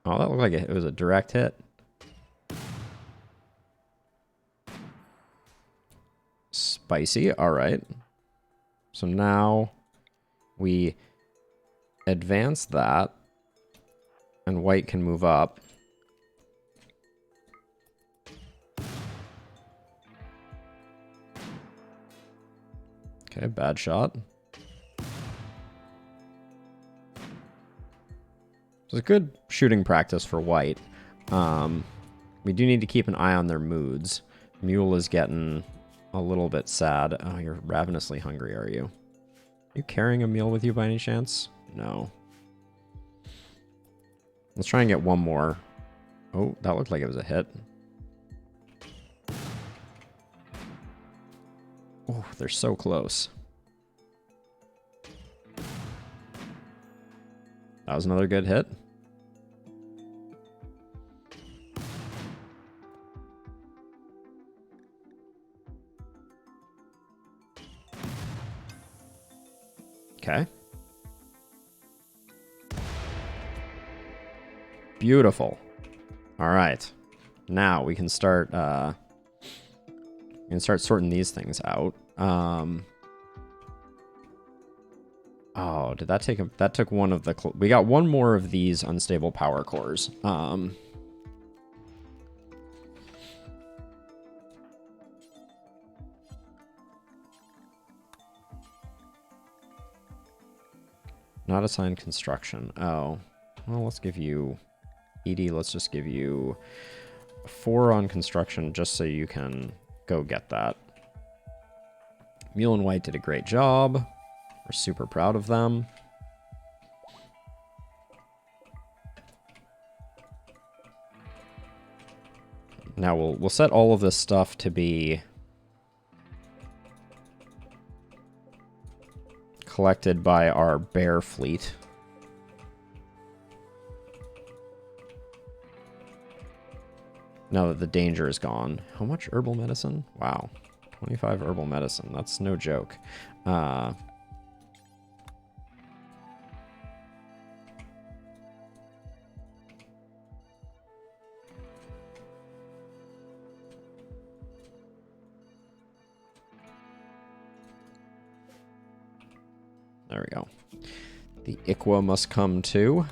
Oh, that looked like it was a direct hit. Spicy, all right. So now we advance that, and White can move up. Okay, bad shot. So it's good shooting practice for White. We do need to keep an eye on their moods. Mule is getting a little bit sad. Oh, you're ravenously hungry, are you? Are you carrying a meal with you by any chance? No. Let's try and get one more. Oh, that looked like it was a hit. Oh, they're so close. That was another good hit. Okay. Beautiful. All right. Now we can start sorting these things out. Oh, did that take that took one of the... We got one more of these unstable power cores. Not assigned construction. Oh. Well, let's give you... Edie, let's just give you 4 on construction just so you can go get that. Mule and White did a great job. We're super proud of them. Now we'll set all of this stuff to be collected by our bear fleet. Now that the danger is gone. How much herbal medicine? Wow. 25 herbal medicine. That's no joke. There we go. The Iqua must come too.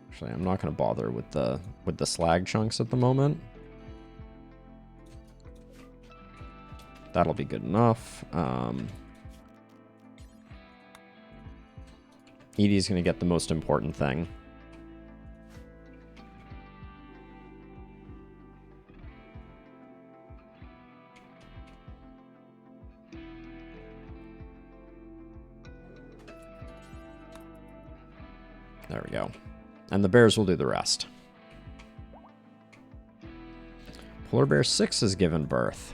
Actually, I'm not going to bother with the slag chunks at the moment. That'll be good enough. Edie's going to get the most important thing. There we go. And the bears will do the rest. Polar Bear 6 has given birth.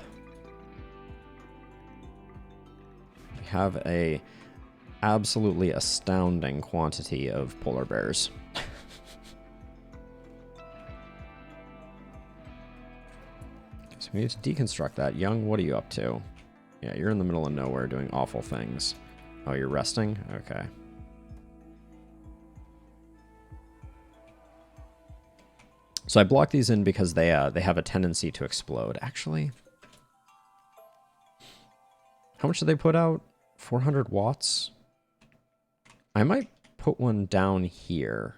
We have a absolutely astounding quantity of polar bears. So we need to deconstruct that. Young, what are you up to? Yeah, you're in the middle of nowhere doing awful things. Oh, you're resting? Okay. So I blocked these in because they have a tendency to explode. Actually, how much did they put out? 400 watts? I might put one down here.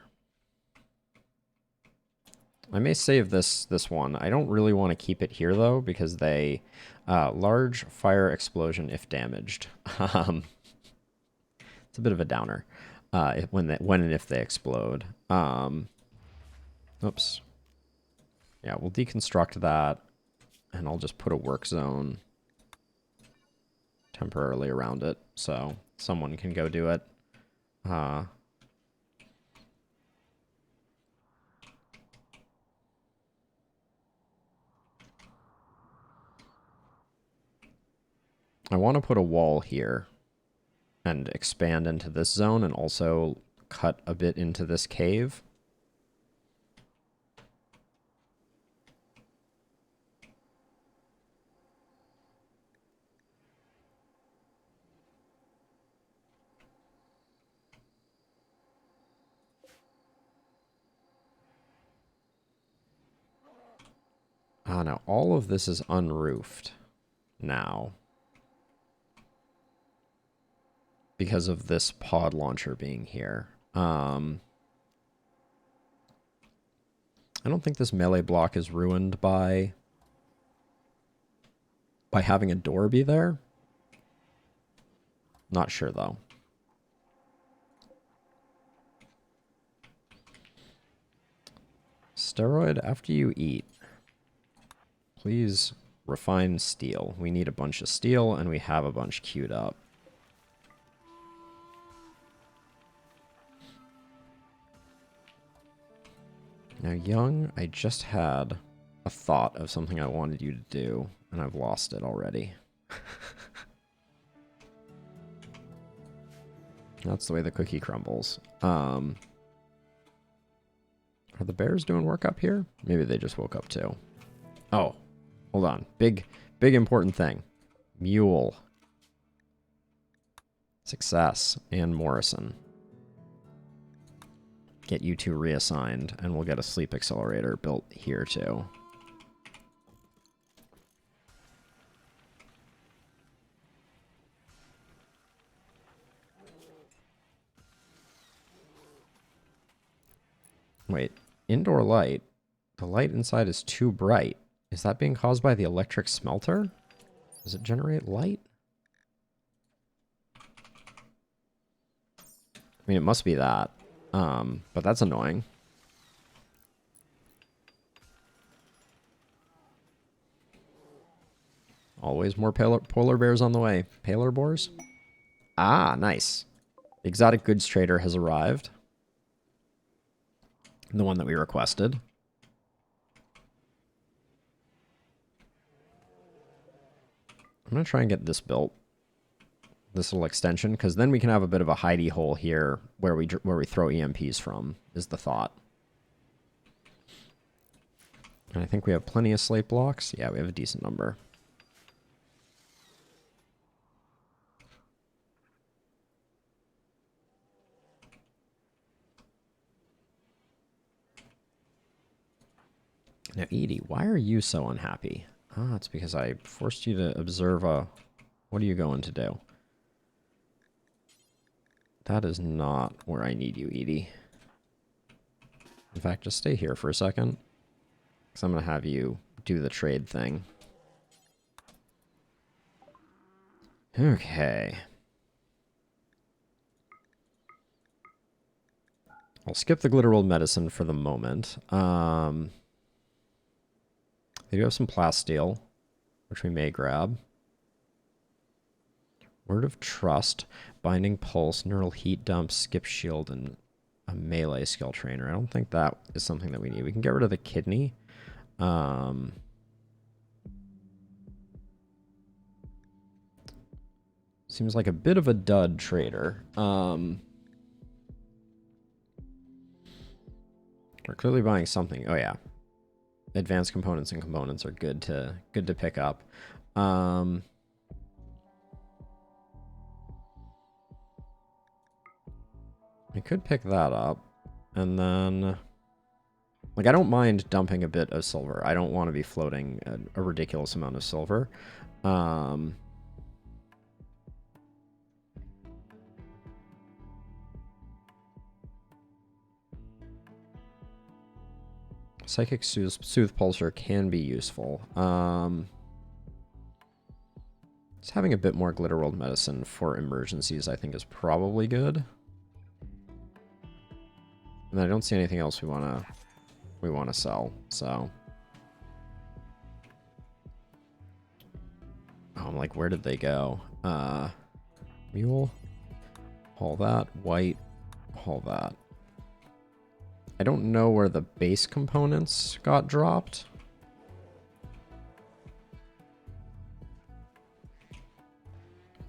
I may save this one. I don't really want to keep it here, though, because they... large fire explosion if damaged. It's a bit of a downer when and if they explode. Oops. Yeah, we'll deconstruct that, and I'll just put a work zone temporarily around it, so someone can go do it. I want to put a wall here and expand into this zone and also cut a bit into this cave. Now all of this is unroofed now because of this pod launcher being here. I don't think this melee block is ruined by having a door be there. Not sure though. Steroid after you eat. Please refine steel. We need a bunch of steel, and we have a bunch queued up. Now, Young, I just had a thought of something I wanted you to do, and I've lost it already. That's the way the cookie crumbles. Are the bears doing work up here? Maybe they just woke up too. Oh. Hold on. Big important thing. Mule. Success. And Morrison. Get you two reassigned, and we'll get a sleep accelerator built here too. Wait. Indoor light. The light inside is too bright. Is that being caused by the electric smelter? Does it generate light? mean, it must be that. But that's annoying. Always more polar bears on the way. Polar boars? Ah, nice. The exotic goods trader has arrived. The one that we requested. I'm going to try and get this built. This little extension, because then we can have a bit of a hidey hole here where we throw EMPs from, is the thought. And I think we have plenty of slate blocks. Yeah, we have a decent number. Now, Edie, why are you so unhappy? Ah, it's because I forced you to observe a... What are you going to do? That is not where I need you, Edie. In fact, just stay here for a second. Because I'm going to have you do the trade thing. Okay. I'll skip the Glitter World Medicine for the moment. They do have some plasteel, which we may grab. Word of Trust, Binding Pulse, Neural Heat Dump, Skip Shield, and a melee skill trainer. I don't think that is something that we need. We can get rid of the kidney. Seems like a bit of a dud trader. We're clearly buying something. Oh yeah. Advanced components and components are good to pick up. I could pick that up, and then, like, I don't mind dumping a bit of silver. I don't want to be floating a ridiculous amount of silver. Psychic Soothe Pulsar can be useful. Just having a bit more Glitter World Medicine for emergencies, I think, is probably good. And I don't see anything else we want to sell, so. Oh, I'm like, where did they go? Mule, haul that. White, haul that. I don't know where the base components got dropped.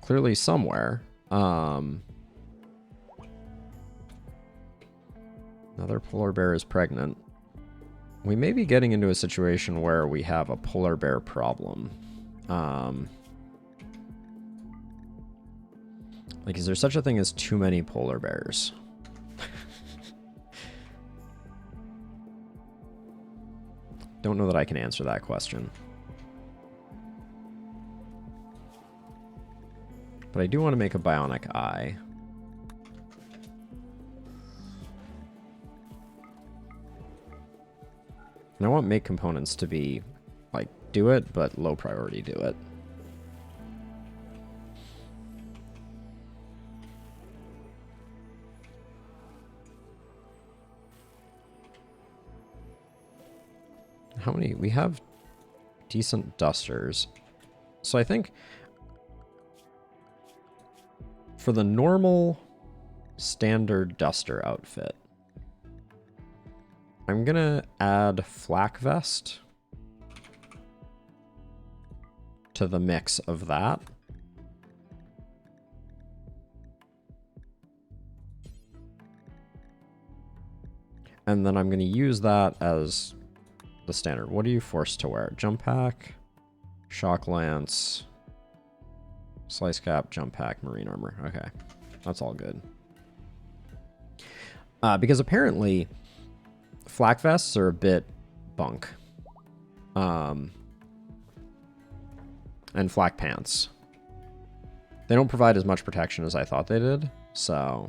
Clearly somewhere. Another polar bear is pregnant. We may be getting into a situation where we have a polar bear problem. Like, is there such a thing as too many polar bears? Don't know that I can answer that question. But I do want to make a bionic eye. And I want make components to be, like, do it, but low priority do it. How many? We have decent dusters. So I think for the normal standard duster outfit, I'm gonna add flak vest to the mix of that. And then I'm gonna use that as the standard. What are you forced to wear? Jump pack, shock lance, slice cap, jump pack, marine armor. Okay, that's all good. Because apparently flak vests are a bit bunk. And flak pants. They don't provide as much protection as I thought they did, so.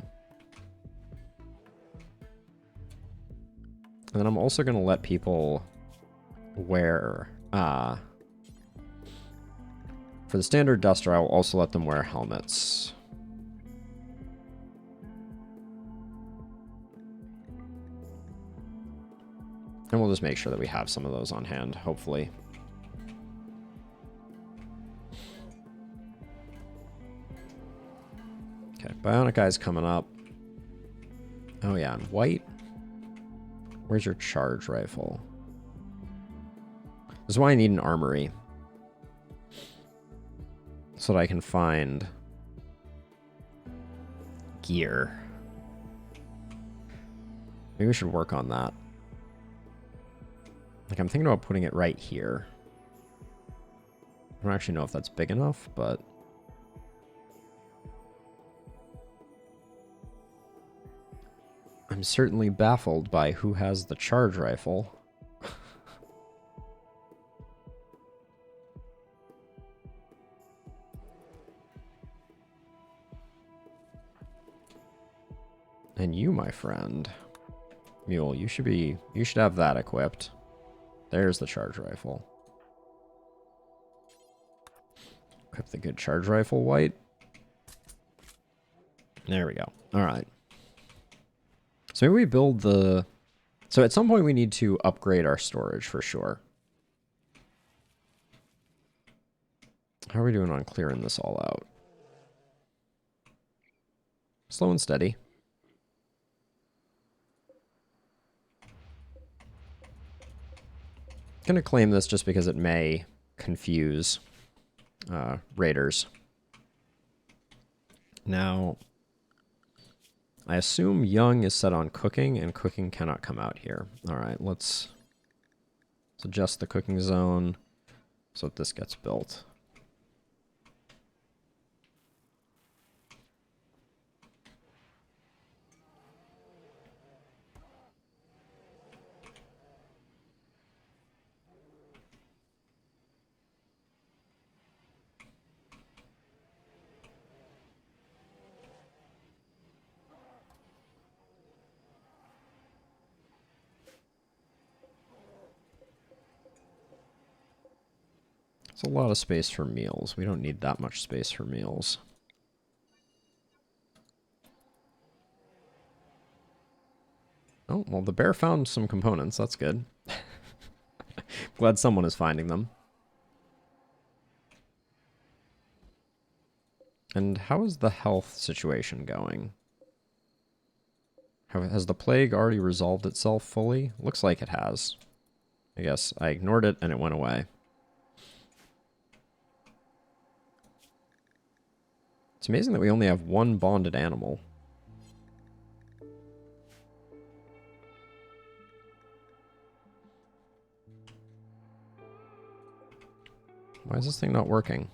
And then I'm also going to let people wear, for the standard duster, I will also let them wear helmets. And we'll just make sure that we have some of those on hand, hopefully. Okay, Bionic Eye's coming up. Oh yeah, and white. Where's your charge rifle? This is why I need an armory. So that I can find gear. Maybe we should work on that. Like, I'm thinking about putting it right here. I don't actually know if that's big enough, but... I'm certainly baffled by who has the charge rifle. And you, my friend, Mule, you should have that equipped. There's the charge rifle. Equip the good charge rifle, white. There we go. All right. So maybe we build the... So at some point we need to upgrade our storage for sure. How are we doing on clearing this all out? Slow and steady. I'm going to claim this just because it may confuse raiders. Now, I assume young is set on cooking, and cooking cannot come out here. All right, let's adjust the cooking zone so that this gets built. It's a lot of space for meals. We don't need that much space for meals. Oh, well, the bear found some components. That's good. Glad someone is finding them. And how is the health situation going? Has the plague already resolved itself fully? Looks like it has. I guess I ignored it and it went away. It's amazing that we only have one bonded animal. Why is this thing not working?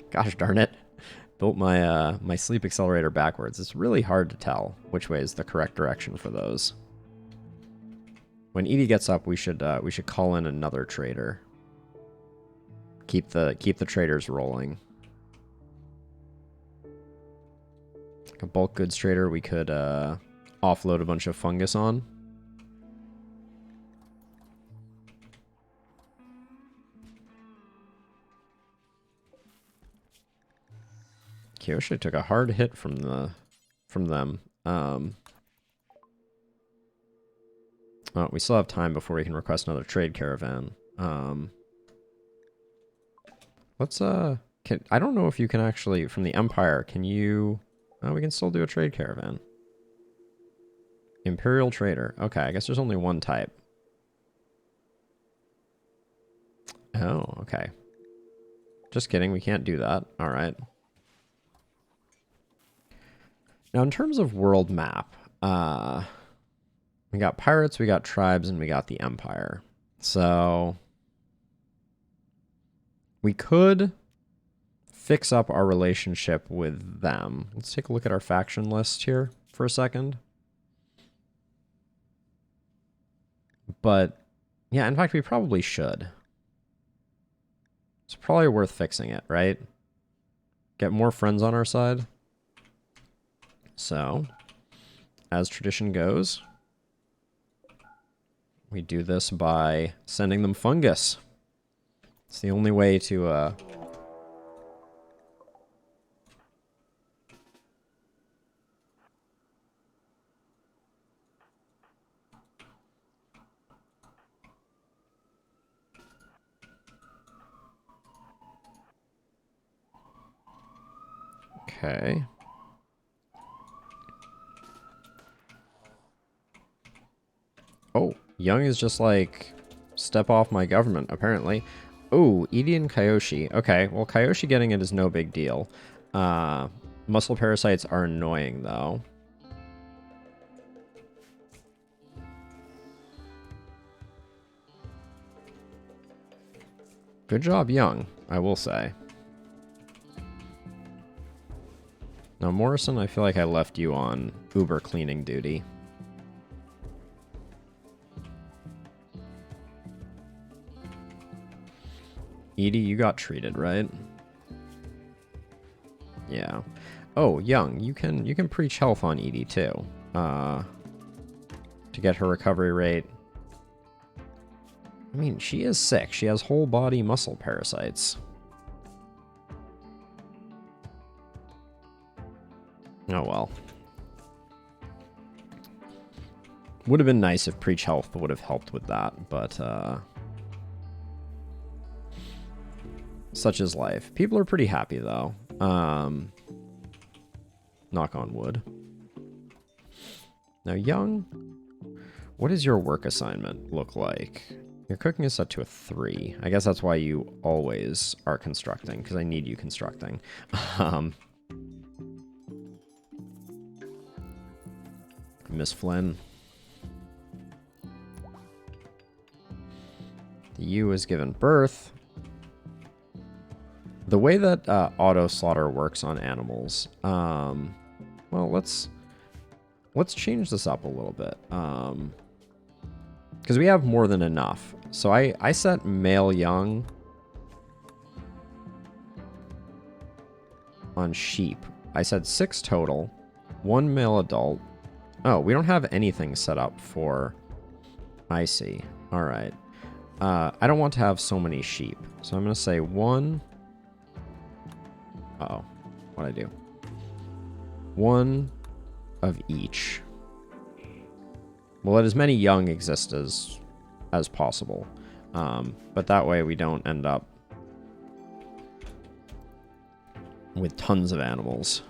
Gosh darn it. Built my my sleep accelerator backwards. It's really hard to tell which way is the correct direction for those. When Edie gets up, we should call in another trader. Keep the traders rolling. Like a bulk goods trader we could offload a bunch of fungus on. Kyoshi took a hard hit from them. Oh, we still have time before we can request another trade caravan. Let's I don't know if you can actually from the Empire, can you oh, we can still do a trade caravan. Imperial trader. Okay, I guess there's only one type. Oh, okay. Just kidding, we can't do that. All right. Now, in terms of world map, we got pirates, we got tribes, and we got the Empire. So we could fix up our relationship with them. Let's take a look at our faction list here for a second. But, yeah, in fact, we probably should. It's probably worth fixing it, right? Get more friends on our side. So, as tradition goes, we do this by sending them fungus. It's the only way to Okay. Oh, Young is just like, step off my government, apparently. Oh, Edie and Kyoshi. Okay, well, Kyoshi getting it is no big deal. Muscle parasites are annoying, though. Good job, Young, I will say. Now, Morrison, I feel like I left you on Uber cleaning duty. Edie, you got treated, right? Yeah. Oh, Young, you can preach health on Edie too. To get her recovery rate. I mean, she is sick. She has whole body muscle parasites. Oh well. Would have been nice if Preach Health would have helped with that, but such is life. People are pretty happy though. Knock on wood. Now, Young, what does your work assignment look like? Your cooking is set to a 3. I guess that's why you always are constructing, because I need you constructing. Miss Flynn. The ewe is given birth. The way that auto slaughter works on animals, well, let's change this up a little bit, because we have more than enough. So I set male young on sheep. I said 6 total, 1 male adult. Oh, we don't have anything set up for. I see. All right. I don't want to have so many sheep, so I'm gonna say 1. Uh-oh. What'd I do? 1 of each. We'll let as many young exist as possible. But that way we don't end up with tons of animals.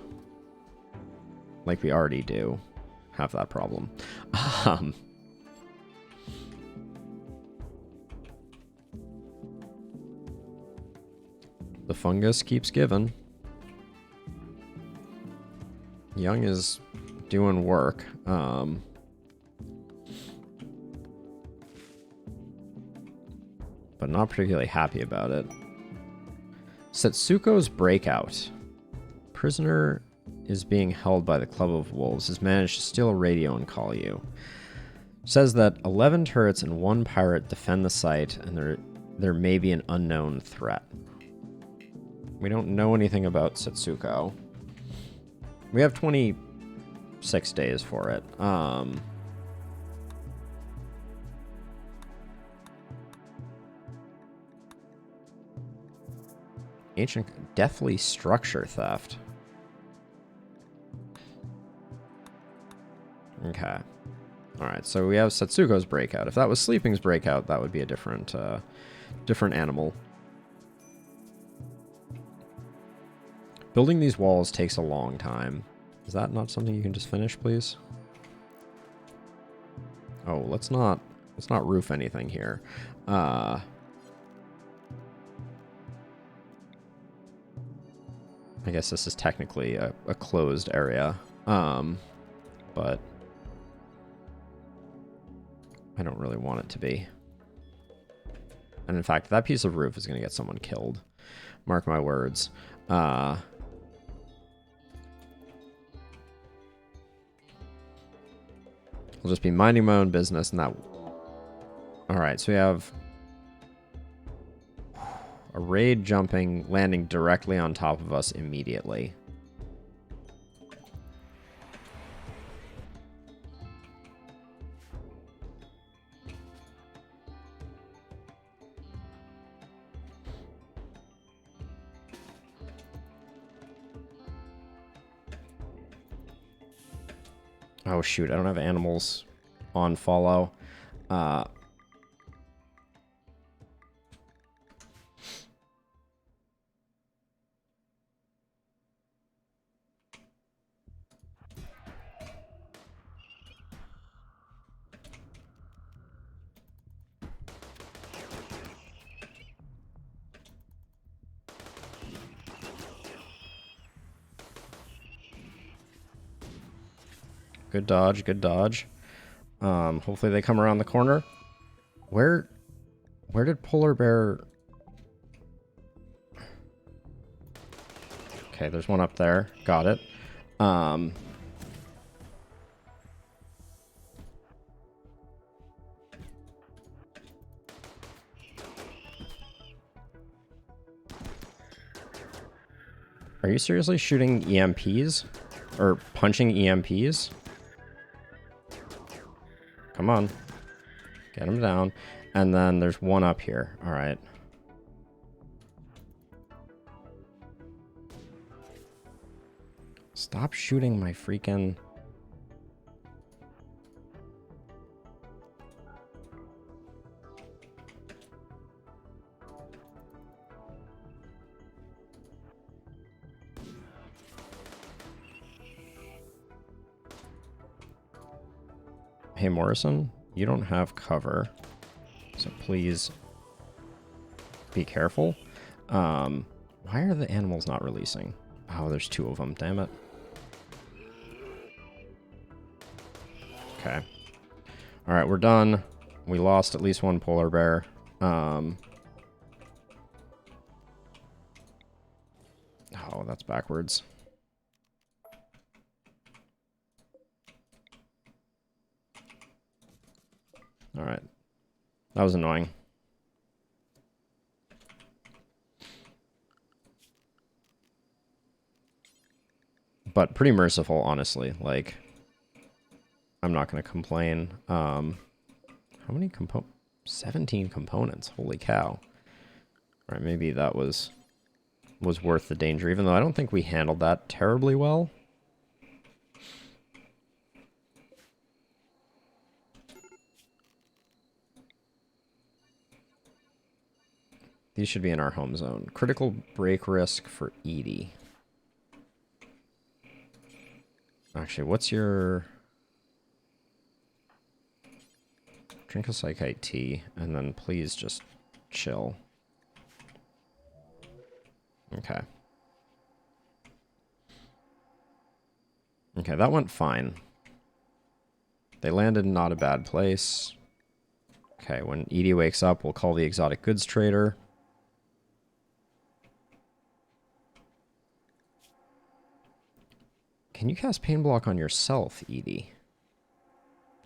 Like we already do have that problem. The fungus keeps giving. Young is doing work. But not particularly happy about it. Setsuko's breakout. Prisoner is being held by the Club of Wolves. Has managed to steal a radio and call you. Says that 11 turrets and 1 pirate defend the site, and there may be an unknown threat. We don't know anything about Setsuko. We have 26 days for it. Ancient deathly structure theft. Okay. Alright, so we have Setsuko's breakout. If that was Sleeping's breakout, that would be a different animal. Building these walls takes a long time. Is that not something you can just finish, please? Oh, let's not roof anything here. I guess this is technically a closed area. But I don't really want it to be. And in fact, that piece of roof is going to get someone killed. Mark my words. I'll just be minding my own business and that... Alright, so we have a raid jumping, landing directly on top of us immediately. Oh shoot, I don't have animals on follow. Good dodge, good dodge. Hopefully they come around the corner. Where did Polar Bear... Okay, there's one up there. Got it. Are you seriously shooting EMPs? Or punching EMPs? Come on. Get him down. And then there's one up here. Alright. Stop shooting my freaking... Hey, Morrison, you don't have cover, so please be careful. Why are the animals not releasing? Oh, there's two of them, damn it. Okay. Alright, we're done. We lost at least one polar bear. Oh, that's backwards. Alright. That was annoying. But pretty merciful, honestly. Like, I'm not going to complain. How many 17 components. Holy cow. Alright, maybe that was worth the danger, even though I don't think we handled that terribly well. These should be in our home zone. Critical break risk for Edie. Actually, what's your... Drink a Psychite tea, and then please just chill. Okay. Okay, that went fine. They landed in not a bad place. Okay, when Edie wakes up, we'll call the exotic goods trader. Can you cast Pain Block on yourself, Edie?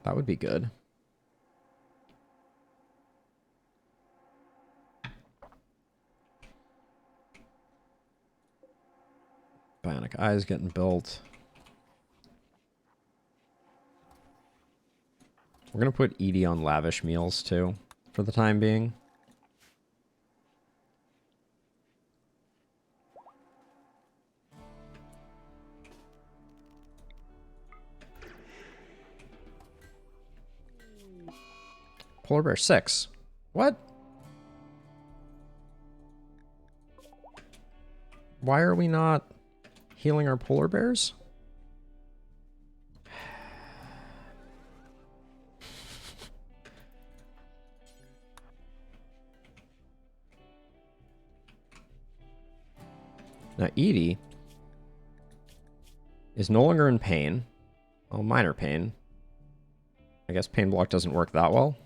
That would be good. Bionic Eyes getting built. We're going to put Edie on lavish meals, too, for the time being. Polar Bear 6. What? Why are we not healing our polar bears? Now, Edie is no longer in pain. Well, minor pain. I guess Pain Block doesn't work that well.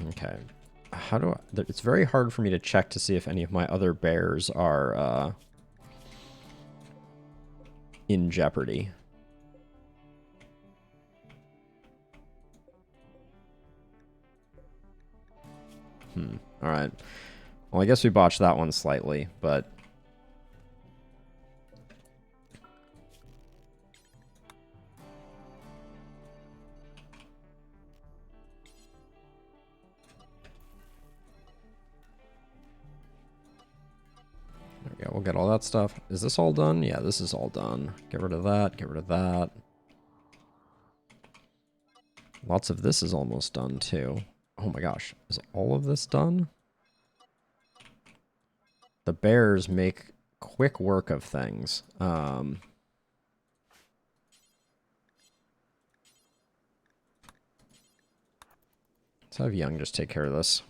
Okay. How do I... It's very hard for me to check to see if any of my other bears are in jeopardy. Alright. Well, I guess we botched that one slightly, but... There we go, we'll get all that stuff. Is this all done? Yeah, this is all done. Get rid of that, get rid of that. Lots of this is almost done, too. Oh my gosh, is all of this done? The bears make quick work of things. Let's have Young just take care of this.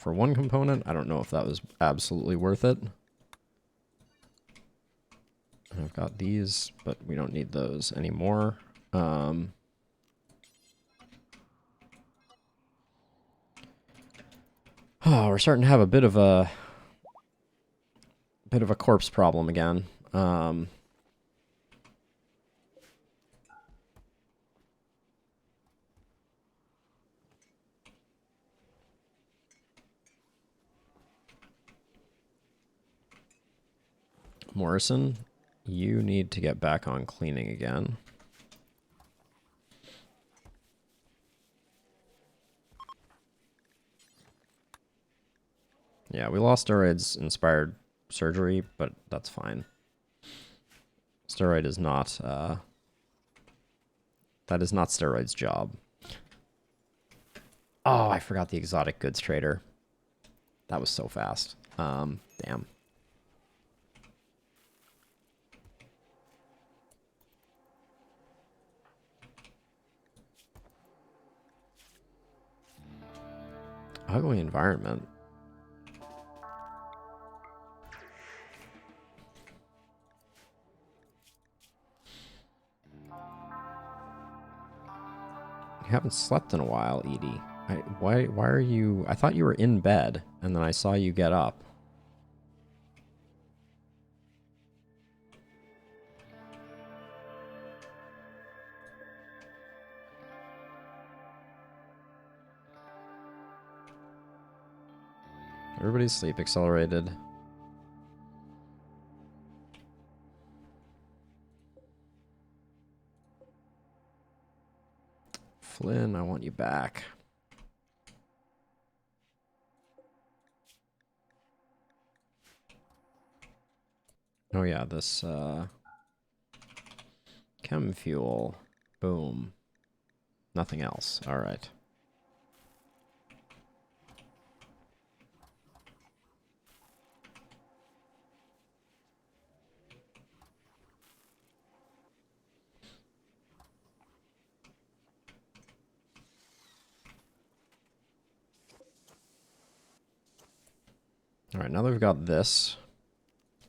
for one component. I don't know if that was absolutely worth it. And I've got these, but we don't need those anymore. Oh, we're starting to have a bit of a corpse problem again. Morrison, you need to get back on cleaning again. Yeah, we lost steroids-inspired surgery, but that's fine. Steroid is not, that is not steroid's job. Oh, I forgot the exotic goods trader. That was so fast. Damn. Ugly environment. You haven't slept in a while, Edie. Why are you... I thought you were in bed, and then I saw you get up. Everybody's sleep accelerated. Flynn, I want you back. Oh yeah, this chem fuel. Boom. Nothing else. All right. All right, now that we've got this,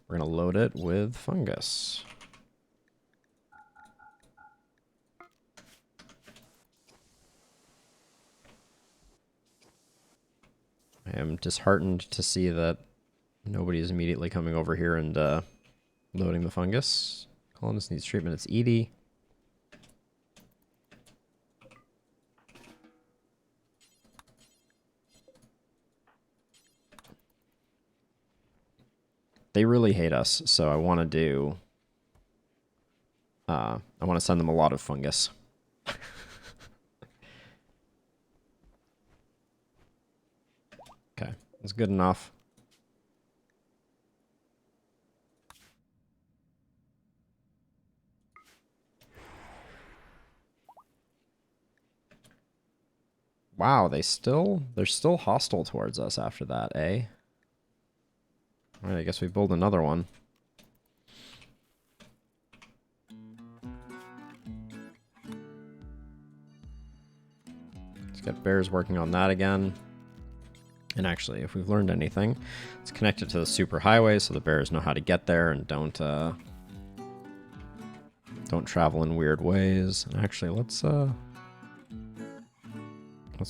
we're going to load it with fungus. I am disheartened to see that nobody is immediately coming over here and loading the fungus. Colonist needs treatment. It's Edie. They really hate us, so I want to do... I want to send them a lot of fungus. Okay, that's good enough. Wow, they're still hostile towards us after that, eh? Alright, I guess we build another one. Let's get bears working on that again. And actually, if we've learned anything, it's connected to the superhighway so the bears know how to get there and don't travel in weird ways. And actually, let's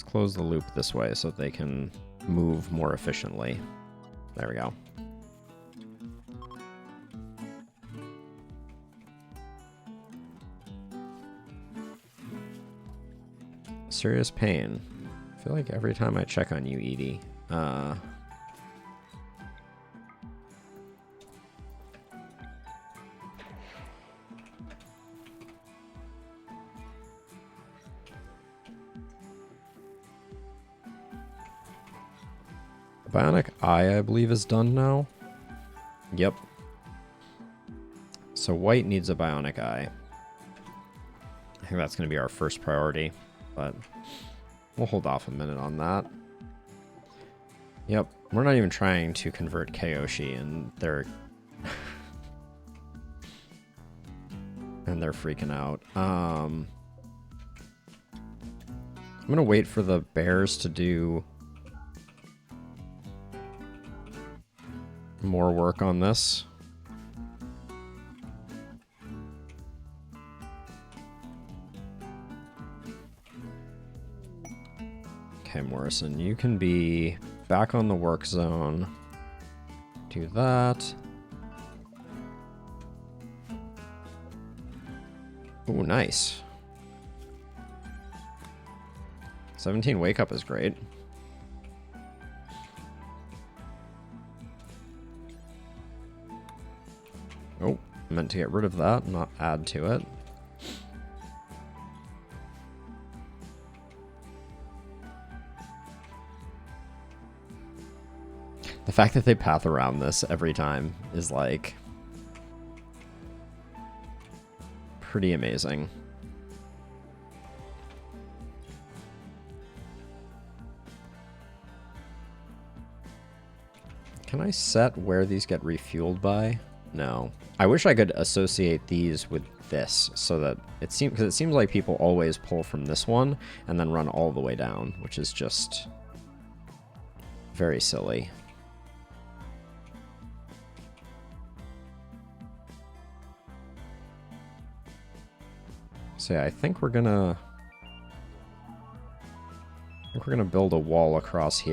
close the loop this way so they can move more efficiently. There we go. Serious pain. I feel like every time I check on you, Edie, Bionic Eye, I believe, is done now. Yep. So white needs a Bionic Eye. I think that's going to be our first priority, but we'll hold off a minute on that. Yep, we're not even trying to convert Kyoshi, and they're freaking out. I'm gonna wait for the bears to do more work on this. Okay, Morrison, you can be back on the work zone. Do that. Oh, nice. 17 wake up is great. Oh, I meant to get rid of that, not add to it. The fact that they path around this every time is like pretty amazing. Can I set where these get refueled by? No. I wish I could associate these with this so that it seems, because it seems like people always pull from this one and then run all the way down, which is just very silly. So yeah, I think we're gonna build a wall across here.